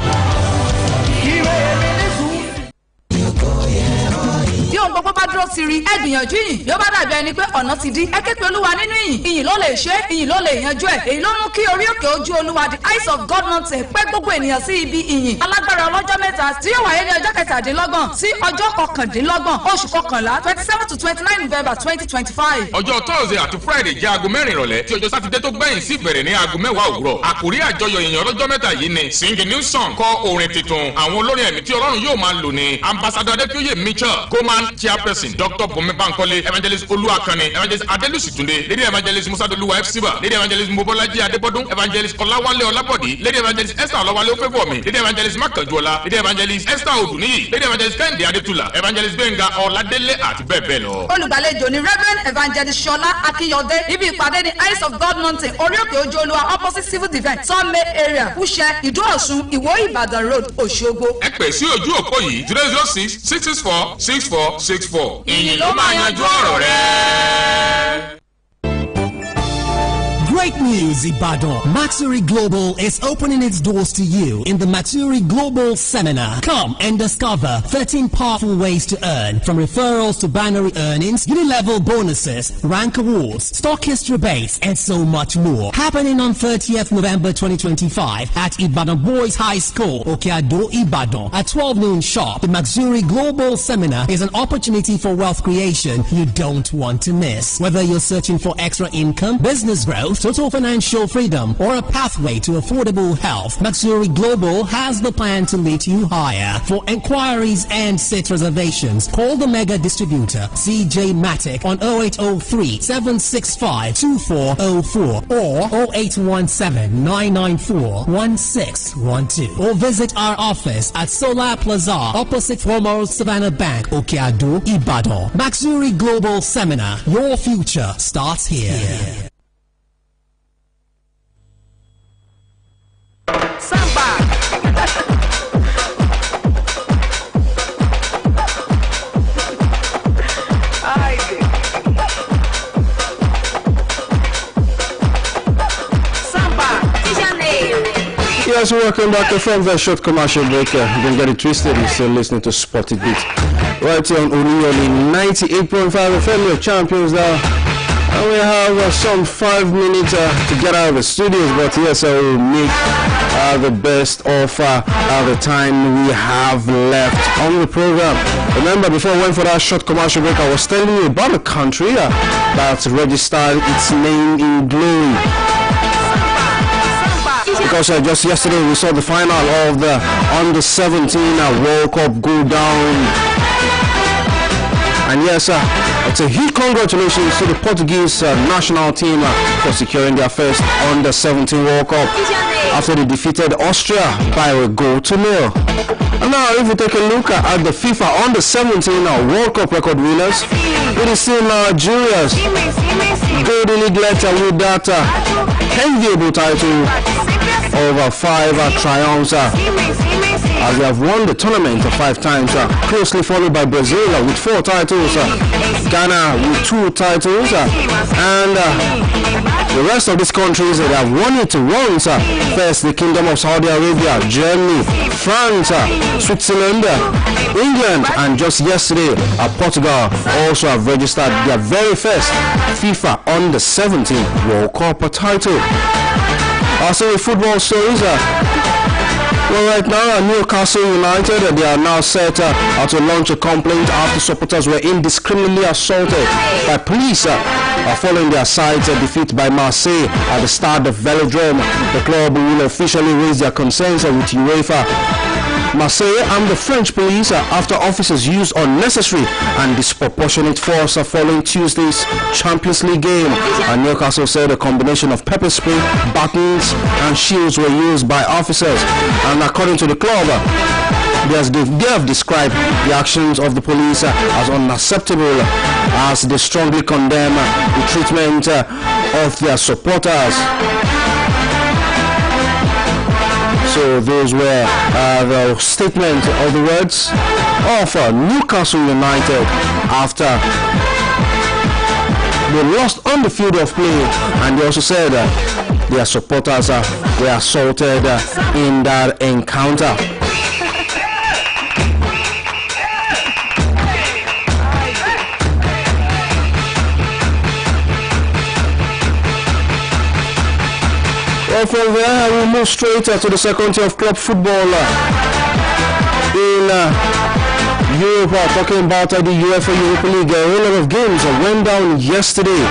Bí ohun gbogbo bá dúró sí rí ẹ gbìyànjú yìí bí ó bá dàbí ẹni pé ọ̀nà ti dí ẹ ké pe Olúwa nínú ìyìn ló lè ṣe ìyìn ló lè yanjú ẹ̀ èyí ló mú kí orí òkè ojú Olúwa the eyes of God mountain pé gbogbo ènìyàn sí ibi ìyìn alágbára ọlọ́jọ́ mẹ́ta tí yóò wáyé ní ọjọ́ kẹtàdínlọ́gbọ̀n sí ọjọ́ kọkàndínlọ́gbọ̀n oṣù kọkànlá 27 to 29 November 2025. Ọjọ́ Thursday àti Friday jẹ́ aago 4 ìrọ̀lẹ́ tí ọjọ́ Sátidé tó gbẹ̀yìn sí bẹ̀rẹ̀ ní aago 10 òwúrọ̀. Àkòrí àjọyọ̀ ìyìn ọlọ́jọ́ mẹ́ta yìí ni Sing a New Song, kọ orin tuntun. Àwọn olórin ẹ̀mí tí Ọlọ́run yóò máa lò ní Ambassador Adekunle Mitchell, Goman Chairperson, Dr. Bome Bankole, Evangelist Oluwakane, Evangelist Adelusi Tunde, Lady Evangelist Musa Doluwa Fsiba, Lady Evangelist Mobolaji Adebodun, Evangelist Olawale Olabodi, Lady Evangelist Esther Olawale Ofevomi, Lady Evangelist Makanjuola, Lady Evangelist Esther Oduniyi, Lady Evangelist Kende Adetula, Evangelist Benga Oladele àti bẹ́ẹ̀ bẹ́ẹ̀ lọ. Olùgbàlejò ni Reverend Evangelist Shola Akiyode, ibi ìpàdé ní Eyes of God Mountain, orí òkè ojú Olúwa opposite Civil Defence, Sunday area, Fúṣẹ́, Ìdó Ọ̀ṣun, Ìwó Ìbàdàn road, Òṣogbo. Ẹ pè sí ojú òpó yìí 006-664-6464. Ìyìn ló máa yanjú ọ̀rọ̀ rẹ̀. Great news, Ibadan. Matsuri Global is opening its doors to you in the Matsuri Global Seminar. Come and discover 13 powerful ways to earn, from referrals to binary earnings, uni-level bonuses, rank awards, stock history base, and so much more. Happening on 30th November 2025 at Ibadan Boys High School, Okeado, Ibadan, at 12 noon sharp. The Matsuri Global Seminar is an opportunity for wealth creation you don't want to miss. Whether you're searching for extra income, business growth, total financial freedom, or a pathway to affordable health, Maxuri Global has the plan to lead you higher. For inquiries and seat reservations, call the mega distributor CJ Matic on 0803 765 2404 or 0817 994 1612, or visit our office at Solar Plaza opposite former Savannah Bank, Okeado, Ibadan. Maxuri Global Seminar. Your future starts here. Yes, welcome back from the short commercial break. Don't get it twisted, you're still listening to Spotted Beat right here on Oluyole 98.5 FM, your champions now. And we have some 5 minutes to get out of the studios, but yes, I will make the best of the time we have left on the program. Remember, before I went for that short commercial break, I was telling you about a country that registered its name in glory. Because just yesterday we saw the final of the Under-17 World Cup go down. And yes, it's a huge congratulations to the Portuguese national team for securing their first Under-17 World Cup after they defeated Austria by a goal to 0. And now if we take a look at the FIFA Under-17 World Cup record winners, it is still Nigeria's golden eaglet with that enviable title over 5 triumphs as they have won the tournament 5 times, closely followed by Brazil with 4 titles, Ghana with 2 titles, and the rest of these countries that have won it once. First, the Kingdom of Saudi Arabia, Germany, France, Switzerland, England, and just yesterday, Portugal also have registered their very first FIFA Under-17 World Cup title. Also, with football stories, well, right now, Newcastle United, they are now set to launch a complaint after supporters were indiscriminately assaulted by police following their side's defeat by Marseille at the Stade de Velodrome. The club will officially raise their concerns with UEFA, Marseille and the French police after officers used unnecessary and disproportionate force following Tuesday's Champions League game. And Newcastle said a combination of pepper spray, batons and shields were used by officers. And according to the club, they have described the actions of the police as unacceptable, as they strongly condemn the treatment of their supporters. So those were the statement of the words of Newcastle United after they lost on the field of play, and they also said their supporters were assaulted in that encounter. Well, from there, we move straight to the second tier of club football in Europe. Talking about the UEFA Europa League, a whole lot of games went down yesterday,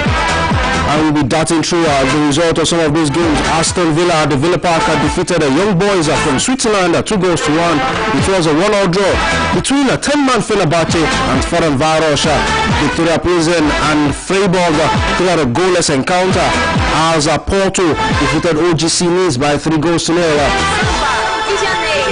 and we'll be darting through the result of some of those games. Aston Villa at the Villa Park defeated Young Boys from Switzerland 2-1. It was a 1-all draw between a 10-man Fenerbahce and Ferencváros. Victoria Pilsen and Freiburg cleared a goalless encounter as Porto defeated OGC Nice by 3-0.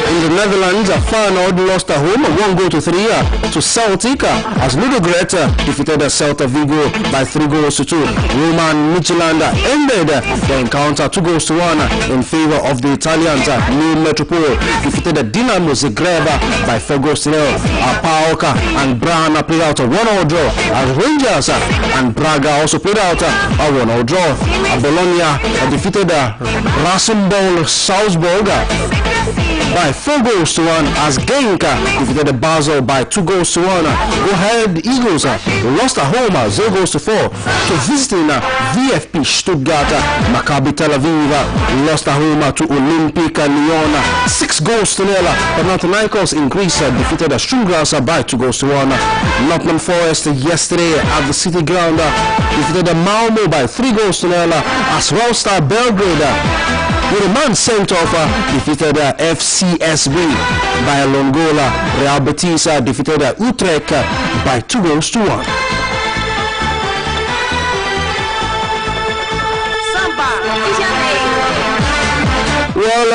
In the Netherlands, Feyenoord lost at home 1-3 to Celtic as Ludogorets defeated Celta Vigo by 3-2. Roman Midtjylland ended the encounter 2-1 in favor of the Italians. New Metropole defeated Dinamo Zagreb by 4-0. PAOK and Braga played out a 1-all draw as Rangers and Braga also played out a 1-all draw. Bologna defeated Rasenball Salzburg by 4 goals to 1 as Genk defeated Basel by 2 goals to 1. Go ahead, Eagles lost at home 0 goals to 4 to visiting VfB Stuttgart. Maccabi Tel Aviv lost at home to Olympic Lyon 6 goals to 0. Panathinaikos in Greece defeated Strumgras by 2 goals to 1. Nottingham Forest yesterday at the City Ground defeated Malmo by 3 goals to 0 as Star Belgrade with a man sent off defeated FCSB by Longola. Real Betis defeated Utrecht by 2 goals to 1. Well,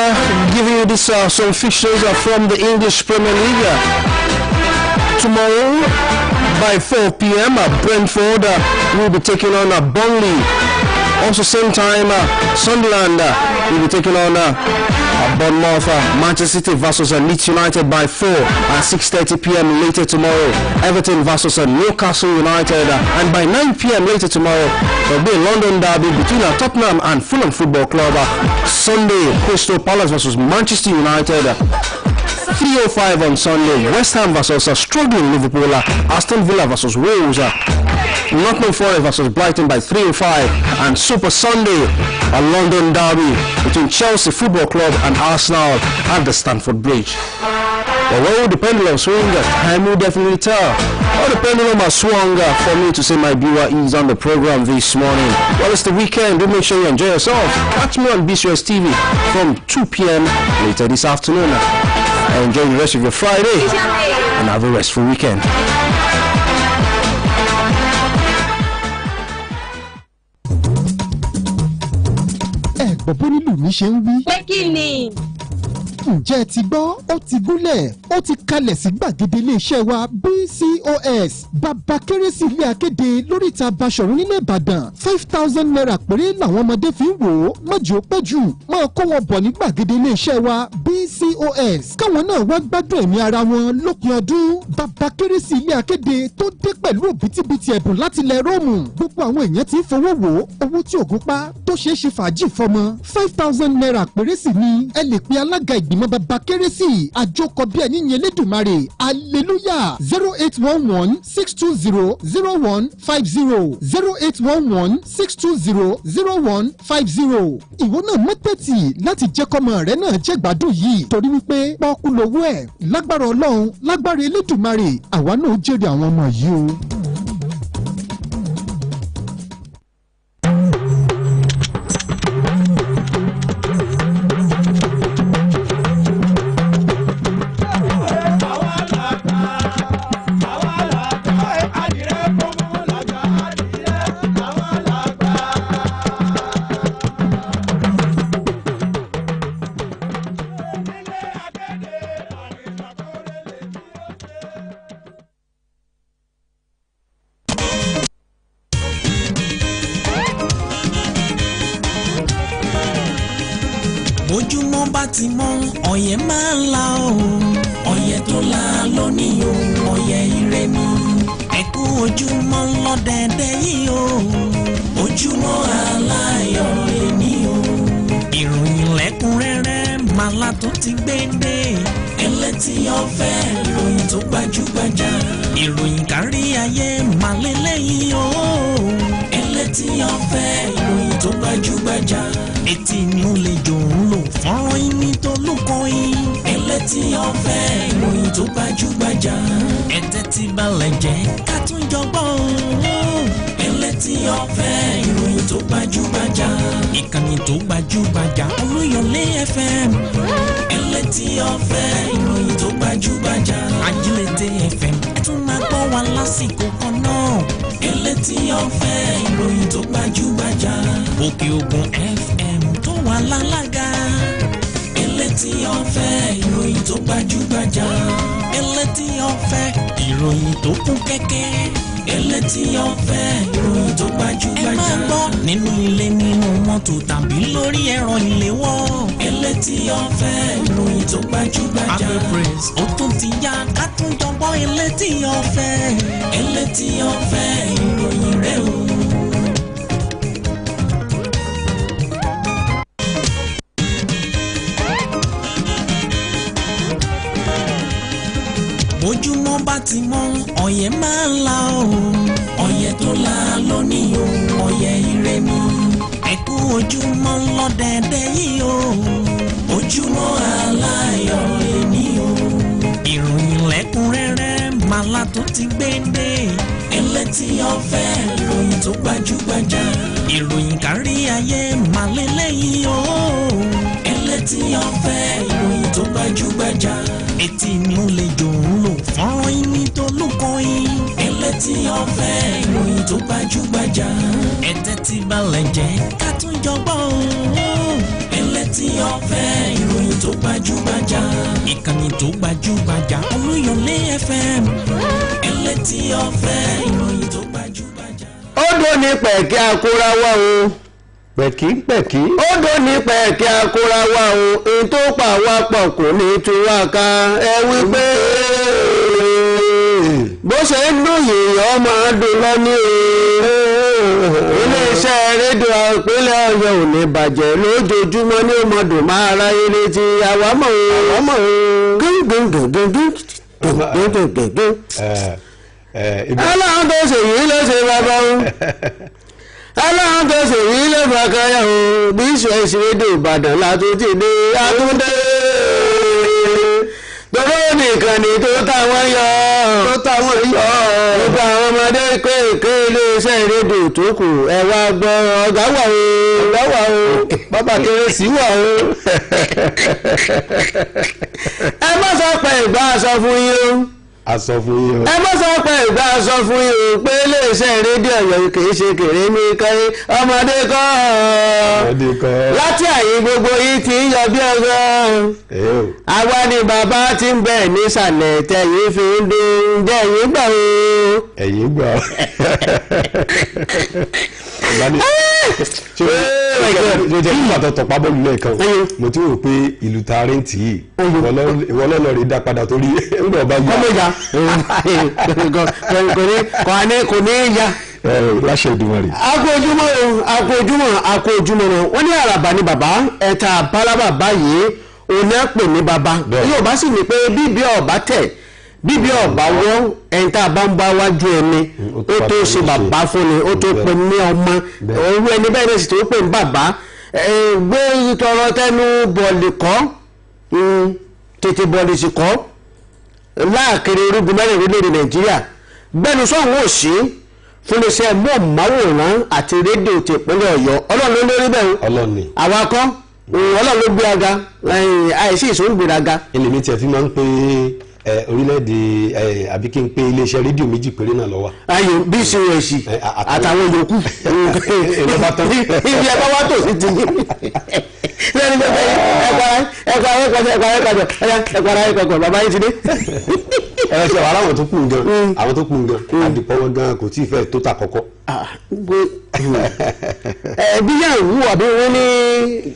giving you this some fixtures from the English Premier League. Tomorrow by 4 p.m. Brentford will be taking on Burnley. Also same time, Sunderland will be taking on Bournemouth. Manchester City versus Leeds United by 4 at 6:30 p.m. later tomorrow. Everton versus Newcastle United, and by 9 p.m. later tomorrow there will be a London derby between Tottenham and Fulham Football Club. Sunday, Crystal Palace versus Manchester United. 3:05 on Sunday, West Ham versus struggling Liverpool. Aston Villa versus Wolves. Nottingham Forest versus Brighton by 3:05, and Super Sunday, a London derby between Chelsea Football Club and Arsenal at the Stamford Bridge. But where will the pendulum swing? Time will definitely tell. Well, the pendulum has swung for me to say my viewer is on the program this morning. Well, it's the weekend. Do make sure you enjoy yourselves. Catch me on BCS TV from 2 p.m. later this afternoon. Enjoy the rest of your Friday and have a restful weekend. Bọ̀bọ́ nílùú mi ṣe ń wí. Pé kí ni? Ǹjẹ́ ti gbọ́? Ó ti gúnlẹ̀, ó ti kalẹ̀ sí gbàgede iléeṣẹ́ wa BCOS. Bàbá Kérésì ilé akéde lórí ìta Basọ̀rún nílẹ̀ Ìbàdàn. 5,000 naira péré làwọn ọmọdé fi ń wò ó. Mọ̀jọ́ péjú, máa kó wọn bọ̀ ní gbàgede iléeṣẹ́ wa BCOS. Káwọn náà wá gbádùn ẹ̀mí ara wọn lópin ọdún. Bàbá Kérésì ilé akéde tó dé pẹ̀lú òbítíbitì ẹ̀bùn láti ilẹ̀ Róòmù. Gbogbo àwọn èèyàn ti ń fowó wò ó. Owó tí ògùn pa tó ṣeé ṣe fàájì fọmọ. 5,000 naira péré sì ni. Ẹ lè pe alága ìgbìmọ̀ bàbá Kérésì àjọkọ bí ẹni yẹn Elédùmarè. Hallelujah. 0811-620-0150 0811-620-0150. Ìwọ náà mọ́tẹ́tì láti jẹ́ kọ́mọ rẹ náà jẹ́ gbádùn yìí torí wípé pọ́ọ́kú lowó ẹ̀ lágbára Ọlọ́run lágbára Elédùmarè àwa náà jèrè àwọn ọmọ yìí o. Ojúmọ́ bá ti mọ́ ọ̀yẹ́ máa ń la o ọ̀yẹ́ tó la lónìí o ọ̀yẹ́ ire ni ẹ̀kú ojúmọ́ lọ́dẹ̀dẹ̀ yìí o ojúmọ́ aláyọ̀ lẹ́ni o ìròyìn lẹ́kùnrẹ́rẹ́ màlá tó ti gbé dé ẹlẹ́tì ọ̀fẹ́ ìròyìn tó gbajúgbajà ìròyìn kárí ayé màlẹ́lẹ́yìn o ẹlẹ́tì ọ̀fẹ́ ìròyìn tó gbajúgbajà etí ni ó lè jò ń lò fọ́nrán ìní tó lùkọ́ yìí. ẹlẹ́tì ọ̀fẹ́ ìròyìn tó gbajúgbajà. ẹ̀tẹ́ ti balẹ̀ jẹ́ ká tún jọ gbọ́. ẹlẹ́tì ọ̀fẹ́ ìròyìn tó gbajúgbajà. ìkànnì tó gbajúgbajà Olúyọ̀lé FM. ẹlẹ́tì ọ̀fẹ́ ìròyìn tó gbajúgbajà. Ajílété FM ẹ tún máa gbọ́ wa lásìkò kan náà. ẹlẹ́tì ọ̀fẹ́ ìròyìn tó gbajúgbajà. Òkè Ògùn FM tó wà lálága. ẹlẹ́tì ọ̀fẹ́ ìròyìn tó gbajúgbajà. ẹlẹ́tì ọ̀fẹ́ ìròyìn tó kún kẹ́kẹ́. ẹlẹ́tì ọ̀fẹ́ ìròyìn tó gbajúgbajà. ẹ máa gbọ́ nínú ilé nínú mọ́tò tàbí lórí ẹ̀rọ ìléwọ́. ẹlẹ́tì ọ̀fẹ́ ìròyìn tó gbajúgbajà. Abẹ́ Praise ó tún ti yá ká tún jọ gbọ́ ẹlẹ́tì ọ̀fẹ́. ẹlẹ́tì ọ̀fẹ́ ìròyìn rẹ̀ o. ti mọ́ ọ̀yẹ́ máa ń la o ọ̀yẹ́ tó la lónìí o ọ̀yẹ́ ire ni ẹ̀kú ojúmọ́ lọ́dẹ̀dẹ̀ yìí o ojúmọ́ aláyọ̀ èní o ìròyìn lẹ́kùnrẹ́rẹ́ màlá tó ti gbé dé ẹlẹ́tì ọ̀fẹ́ ìròyìn tó gbajúgbajà ìròyìn kárí ayé màlẹ́lẹ́yìn o ẹlẹ́tì ọ̀fẹ́ ìròyìn tó gbajúgbajà etí ni ó lè jò ń lò fọ́nrán yín ní tolúkọ́yìn ẹlẹ́tì ọ̀fẹ́ ìròyìn tó gbajúgbajà ẹ̀tẹ́ ti balẹ̀ jẹ́ ká tún jọ gbọ́ o ẹlẹ́tì ọ̀fẹ́ ìròyìn tó gbajúgbajà ìkànnì tó gbajúgbajà Olúyọ̀lé FM ẹlẹ́tì ọ̀fẹ́ ìròyìn tó gbajúgbajà. ó dún ní pẹ̀kí akórawá o pẹ̀kí. ó dún ní pẹ̀kí akórawá o ohun tó pa wá pọ̀ kò ní tú wá ká ẹ wí pé bó ṣe ń dùn yìí ọmọ dùn lọ ní iléeṣẹ́ rédíò ìpínlẹ̀ Ọ̀yọ́ ò ní bàjẹ́ lójoojúmọ́ ní ọmọdún máa ráyé létí àwámọ̀ aláwọn tó ṣe yìí ló ṣe bàbá o aláwọn tó ṣe yìí ló fàkàyà o bí ìṣòwò rédíò Ìbàdàn látúntì dé àtúndé gbogbo nìkan ni tó táwọn yọ gbogbo àwọn ọmọdé kéèké iléeṣẹ́ rédíò tó kù ẹ wá gbọ́ ọ̀gá wà o bàbá kérésì wà o ẹ má sọ pé ìgbà aṣọ fún yín o ẹ má sọ pé ìgbà aṣọ fún yín o pé iléeṣẹ́ rédíò Ọ̀yọ́ kì í ṣe kéré ní káyé ọmọdé kọ́ láti àyè gbogbo yìí ti ń yọ bí ọgọ́ àwa ni bàbá ti ń bẹ̀ nísàlẹ̀ tẹ̀yìn fi ń dún jẹ́ ẹ̀yìn gbà o. ẹ̀yìn gbà o. ṣe jẹ́ kí pàtó tọ̀pá bọ́ọ̀lù lẹ́ẹ̀kan mo ti rò pé ìlú taarẹ́ǹtì yìí ìwọ lọ́nà rí dá padà torí ńgbà ọba yìí. ọmọ ìyá kò ní ya. láṣẹ Èdùmàrè. akójúmọ́ wọ́n ní àràbà ni bàbá ẹ̀ta bálábà báyìí òun náà pè ní bàbá yóò bá sì ní pé bíbí ọba tẹ̀ bíbí ọba wọ́ ẹni tá a bá ń bá wájú ẹni ó tó ṣe bàbá fún ni ó tó pè ní ọmọ òun ẹni bẹ́ẹ̀ ní sì tó pè ní bàbá gbé tọrọ tẹnu bọ̀ọ̀lì kọ́ tètè bọ̀ọ̀lì sì kọ́ láàkiri orígun mẹ́rin orílẹ̀-èdè Nàìjíríà gbẹ́nu sọ́hún ò sí fún iléeṣẹ́ mọ́ọ̀máwòrán àti rédíò ti ìpínlẹ̀ Ọ̀yọ́ Ọlọ́run ló lórí bẹ́ẹ̀ àwa kọ́ Ọlọ́run ló gbé aga àìsí ìsòǹgbèraga. ẹlẹ́mi tí a fi máa ń pè orílẹ̀-èdè àbí kí n pé iléeṣẹ́ rédíò méjì péré náà lọ́wọ́. ayò bcos àtàwọn yòókù ibi ẹ̀kọ́ wá tò sí ti lẹ́nu ẹ̀kọ́ bàbá yìí ti dé. ẹ̀rọ ṣe wàhálà àwọn tó kù gan àdìpọ̀ wọn gan kò tí ì fẹ́ tó ta kọ́kọ́. bí yà ń wú àbí wọn ní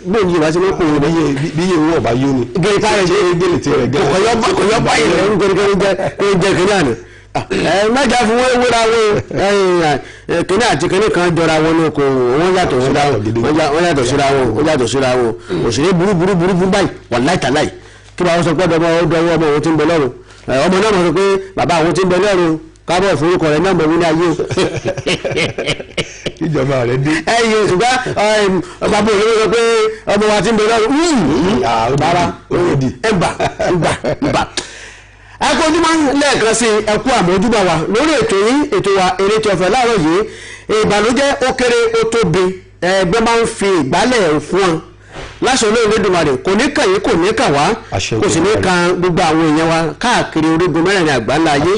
gbòòjì ìbáṣe ló kù wọn. bí yà ń wú ọba yóò ní. gẹ̀rẹ́ ká rẹ̀ ṣe gẹ̀rẹ́ tí rẹ̀ gẹ̀rẹ́. kò yọ báyìí lẹ́rú gẹ̀rẹ́ jẹ́ kìnìún àná. mẹ́jà fún wọn wúra wọn kìnìún àti kìnìún kan jọra wọn ní oko wọn yàtọ̀ síra wọn òṣèré burú báyìí wà láìtàláì kí wọ́n sọ pé ọmọ òun ti ń bẹ lọ́rùn ọmọ náà mọ̀ sọ pé bàbá àwọn tí ń bẹ lọ́rùn kábọ̀ ìforúkọ rẹ̀ náà mọ̀ wí ní ayé o. ìjọba rẹ̀ dé. ẹ̀yin ṣùgbọ́n bàbá òun sọ pé ọmọ wa tí ń bẹ lọ́rùn bàbá ẹgbà. ẹ kó ojúmọ́ lẹ́ẹ̀kan sí ẹkú àmójúbà wa lórí ètò wa eré tí ọ̀fẹ́ láàárọ̀ yìí ìbànújẹ́ ó kéré ó tóbi ẹgbẹ́ máa ń fi ìgbálẹ̀ fún wọn láṣọ olóòrùn Olódùmarè kò ní kàn yín kò ní kàn wá kò sì ní kan gbogbo àwọn èèyàn wa káàkiri orígun mẹ́rin àgbáńlá ayé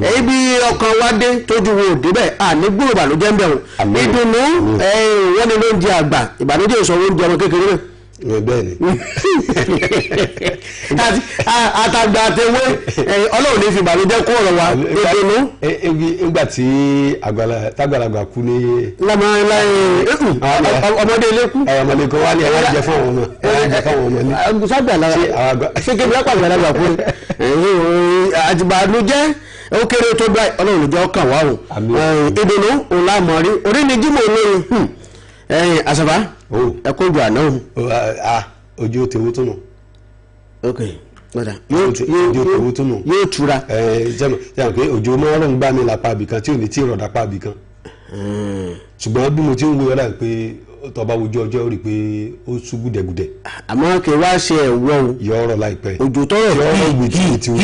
èyí bí ọkàn wa dé tójú wo òde bẹ́ẹ̀ ànígbòrò ìbànújẹ́ ń bẹ̀rù ìdùnnú wọ́n ní lóúnjẹ àgbà ìbànújẹ́ ìsọ̀rọ̀ oúnjẹ ọmọ kékeré náà. bẹ́ẹ̀ni àtàgbà àtẹwé Ọlọ́run ní fi ìbànújẹ́ kó ọ̀rọ̀ wa ìdùnnú. nígbà tí tágbàlagbà kú ní. ọmọdé ilé kú. ọmọdé kan wá ní ẹwà jẹ fún àwọn ọmọ ní. sábàlágbà ṣé kébí lápá àgbàlagbà kú àtìbànújẹ́ ó kéré tó bá Ọlọ́run lójó kàn wá o ìdùnnú òun láàmú rí orí ni jímọ̀ olóyún àṣàbá ẹ kó jù àná o. ojú tèwó tó nù. ok yóò tura. jẹ́mọ̀ pé òjò máa ń rọ̀ ń gbá mi lápá abìkan tí ò ní tí ìrọ̀dá pa abìkan ṣùgbọ́n bí mo ti ń wo yọ̀dà pé tọba ojú ọjọ́ rí pé ó sú gùdẹ̀gùdẹ̀. àmọ́ kì í wá ṣe ẹ̀wọ́ o. yọ ọ̀rọ̀ láìpẹ́. òjò tọrọ wìtìwìtì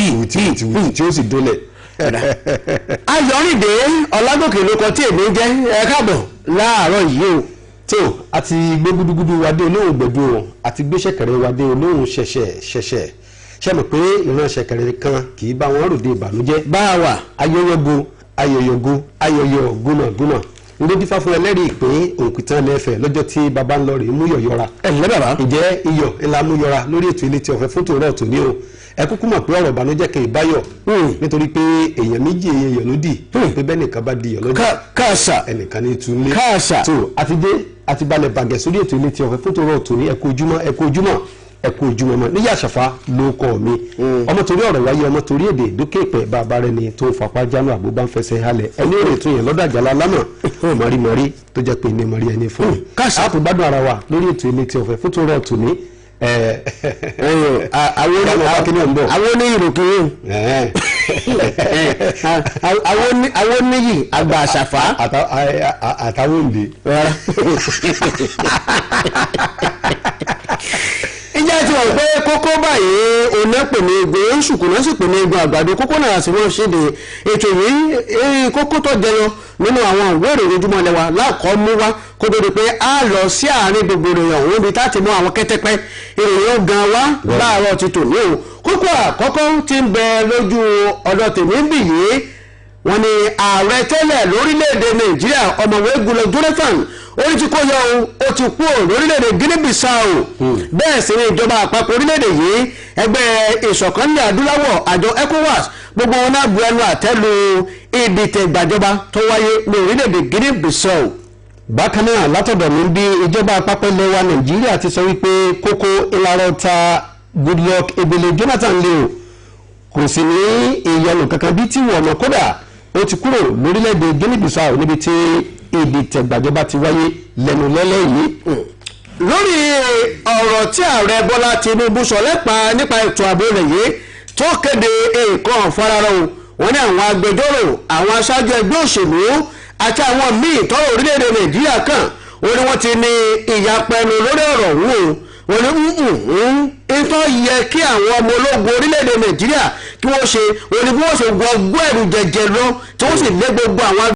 tí ó sì dólẹ̀. Ayọ̀rìndé Ọlágòkè ló kọ tí èmi ń jẹ́ ẹ káàbọ̀ láàárọ̀ yìí o. tó àti gbé gúdúgúdú wa dé olóhùn gbẹ̀dú o àti gbé ṣẹ̀kẹ̀rẹ̀ wa dé olóhùn ṣẹ̀ṣẹ̀ ṣe mọ̀ pé ìran ṣẹ̀kẹ̀rẹ̀ kan kì í bá wọn ròde ìbànújẹ́. bá a wà ayọ̀yọ̀ gúnàgúnà ló dífá fún ẹlẹ́rìí pé òǹkìtàn lẹ́fẹ̀ lọ́jọ́ tí baba ń lọ rèé mú yọ̀yọ́ra. ẹ̀lẹ́ bàbá. ìjẹ́ iyọ̀ ńlá mú yọra lórí ètò ilé tí ọ̀fẹ́ fún tòun náà tò ní o ẹ kúkú mọ̀ pé ọ̀rọ̀ ìbànújẹ́ kẹ́ ìbáyọ̀ nítorí pé èèyàn méjì èèyàn ló dì pé bẹ́ẹ̀ nìkan bá di iyọ̀ lọ́jọ́ káàsà ẹnìkan ní túnlé káàsà tó àti balẹ̀ bàgẹ́ sórí ètò ilé tí ọ̀fẹ́ fún tòun náà tò ní ẹ kú ojúmọ́ mọ́ níyà ṣàfà ló kọ́ mi ọmọ torí ọ̀rọ̀ wáyé ọmọ torí èdè dókè pẹ̀ bàbá rẹ ni tó ń fapá jánu àbó bá ń fẹsẹ̀ halẹ̀ ẹni ò lè tún yẹn lọ́dọ̀ àjàlá lámọ̀ mọ̀rí tó jẹ́ pé ní mọ̀rí ẹni fún mi. káàsì àpò gbádùn ara wa lórí ètò ilé tí ọ̀fẹ́ fún tó rọ̀ tù ní. àwọn oníyìnbó kiri àwọn oníyì àgbà àṣàfà àtàwọn òǹdè. ìjà tí wọ́n pé kókó báyìí oná pè ní egbò ṣùkùnà sì pè ní egbò àgbàdo kókó náà sì wọ́n ṣèdè ètò yìí kókó tó jẹyọ nínú àwọn ìwé ìròyìn ojúmọ́ ilẹ̀ wa láàkọ́ mú wá kó tó di pé a lọ sí àárín gbogbo ìròyìn ọ̀hún ibi táti mú àwọn kẹ́tẹ́pẹ́ ìròyìn ó gan wá láàárọ̀ ti tò ní o kókó àkọ́kọ́ ti ń bẹ lójú ọ̀dọ̀ tèmi ń bì yìí wọ́n ní ààrẹ tẹ́lẹ̀ lórílẹ̀‐èdè Nàìjíríà ọ̀mọ̀wé Goodluck Jonathan orí ti kó yọ ó ti kú lórílẹ̀‐èdè Guinea-Bissau bẹ́ẹ̀ sì ni ìjọba àpapọ̀ orílẹ̀‐èdè yìí ẹgbẹ́ ìṣọ̀kan ní adúláwọ̀ àjọ ECOWAS gbogbo wọn náà bu ẹnu àtẹ́lu ìdìtẹ̀gbàjọba tó wáyé ní orílẹ̀‐èdè Guinea-Bissau. bákan náà látọ̀dọ̀ mi bí ìjọba àpapọ̀ ilẹ̀ wa Nàìjíríà ti sọ wípé kókó ìlàrọ̀ ta Goodluck Ebele Jonathan lé o kò sì ní ìyọnu kankan bí tí wọ̀nà kódà ó ti kúrò lórílẹ̀‐èdè Guinea-Bissau níbi tí ìdìtẹ̀gbàjọba ti wáyé lẹ́nu lọ́lọ́ yìí. lórí ọ̀rọ̀ tí ààrẹ Bọ́lá Tinubu sọ nípa ètò ààbò rẹ̀ yìí tó kéde nǹkan fararọ̀ wọn ní àwọn agbẹjọ́rò àwọn aṣáájú ẹgbẹ́ òṣèlú àti àwọn míì tọ́rọ̀ orílẹ̀-èdè Nàìjíríà kan ó ní wọ́n ti ní ìyapẹnu lórí ọ̀rọ̀ ọ̀hún wọ́n ní ìtọ́ yẹ kí àwọn ọmọ ológun orílẹ̀-èdè Nàìjíríà kí wọ́n ṣe wọ́n ní bí wọ́n ṣe gbọ́ ẹ̀rù jẹjẹ lọ tí wọ́n sì lé gbogbo àwọn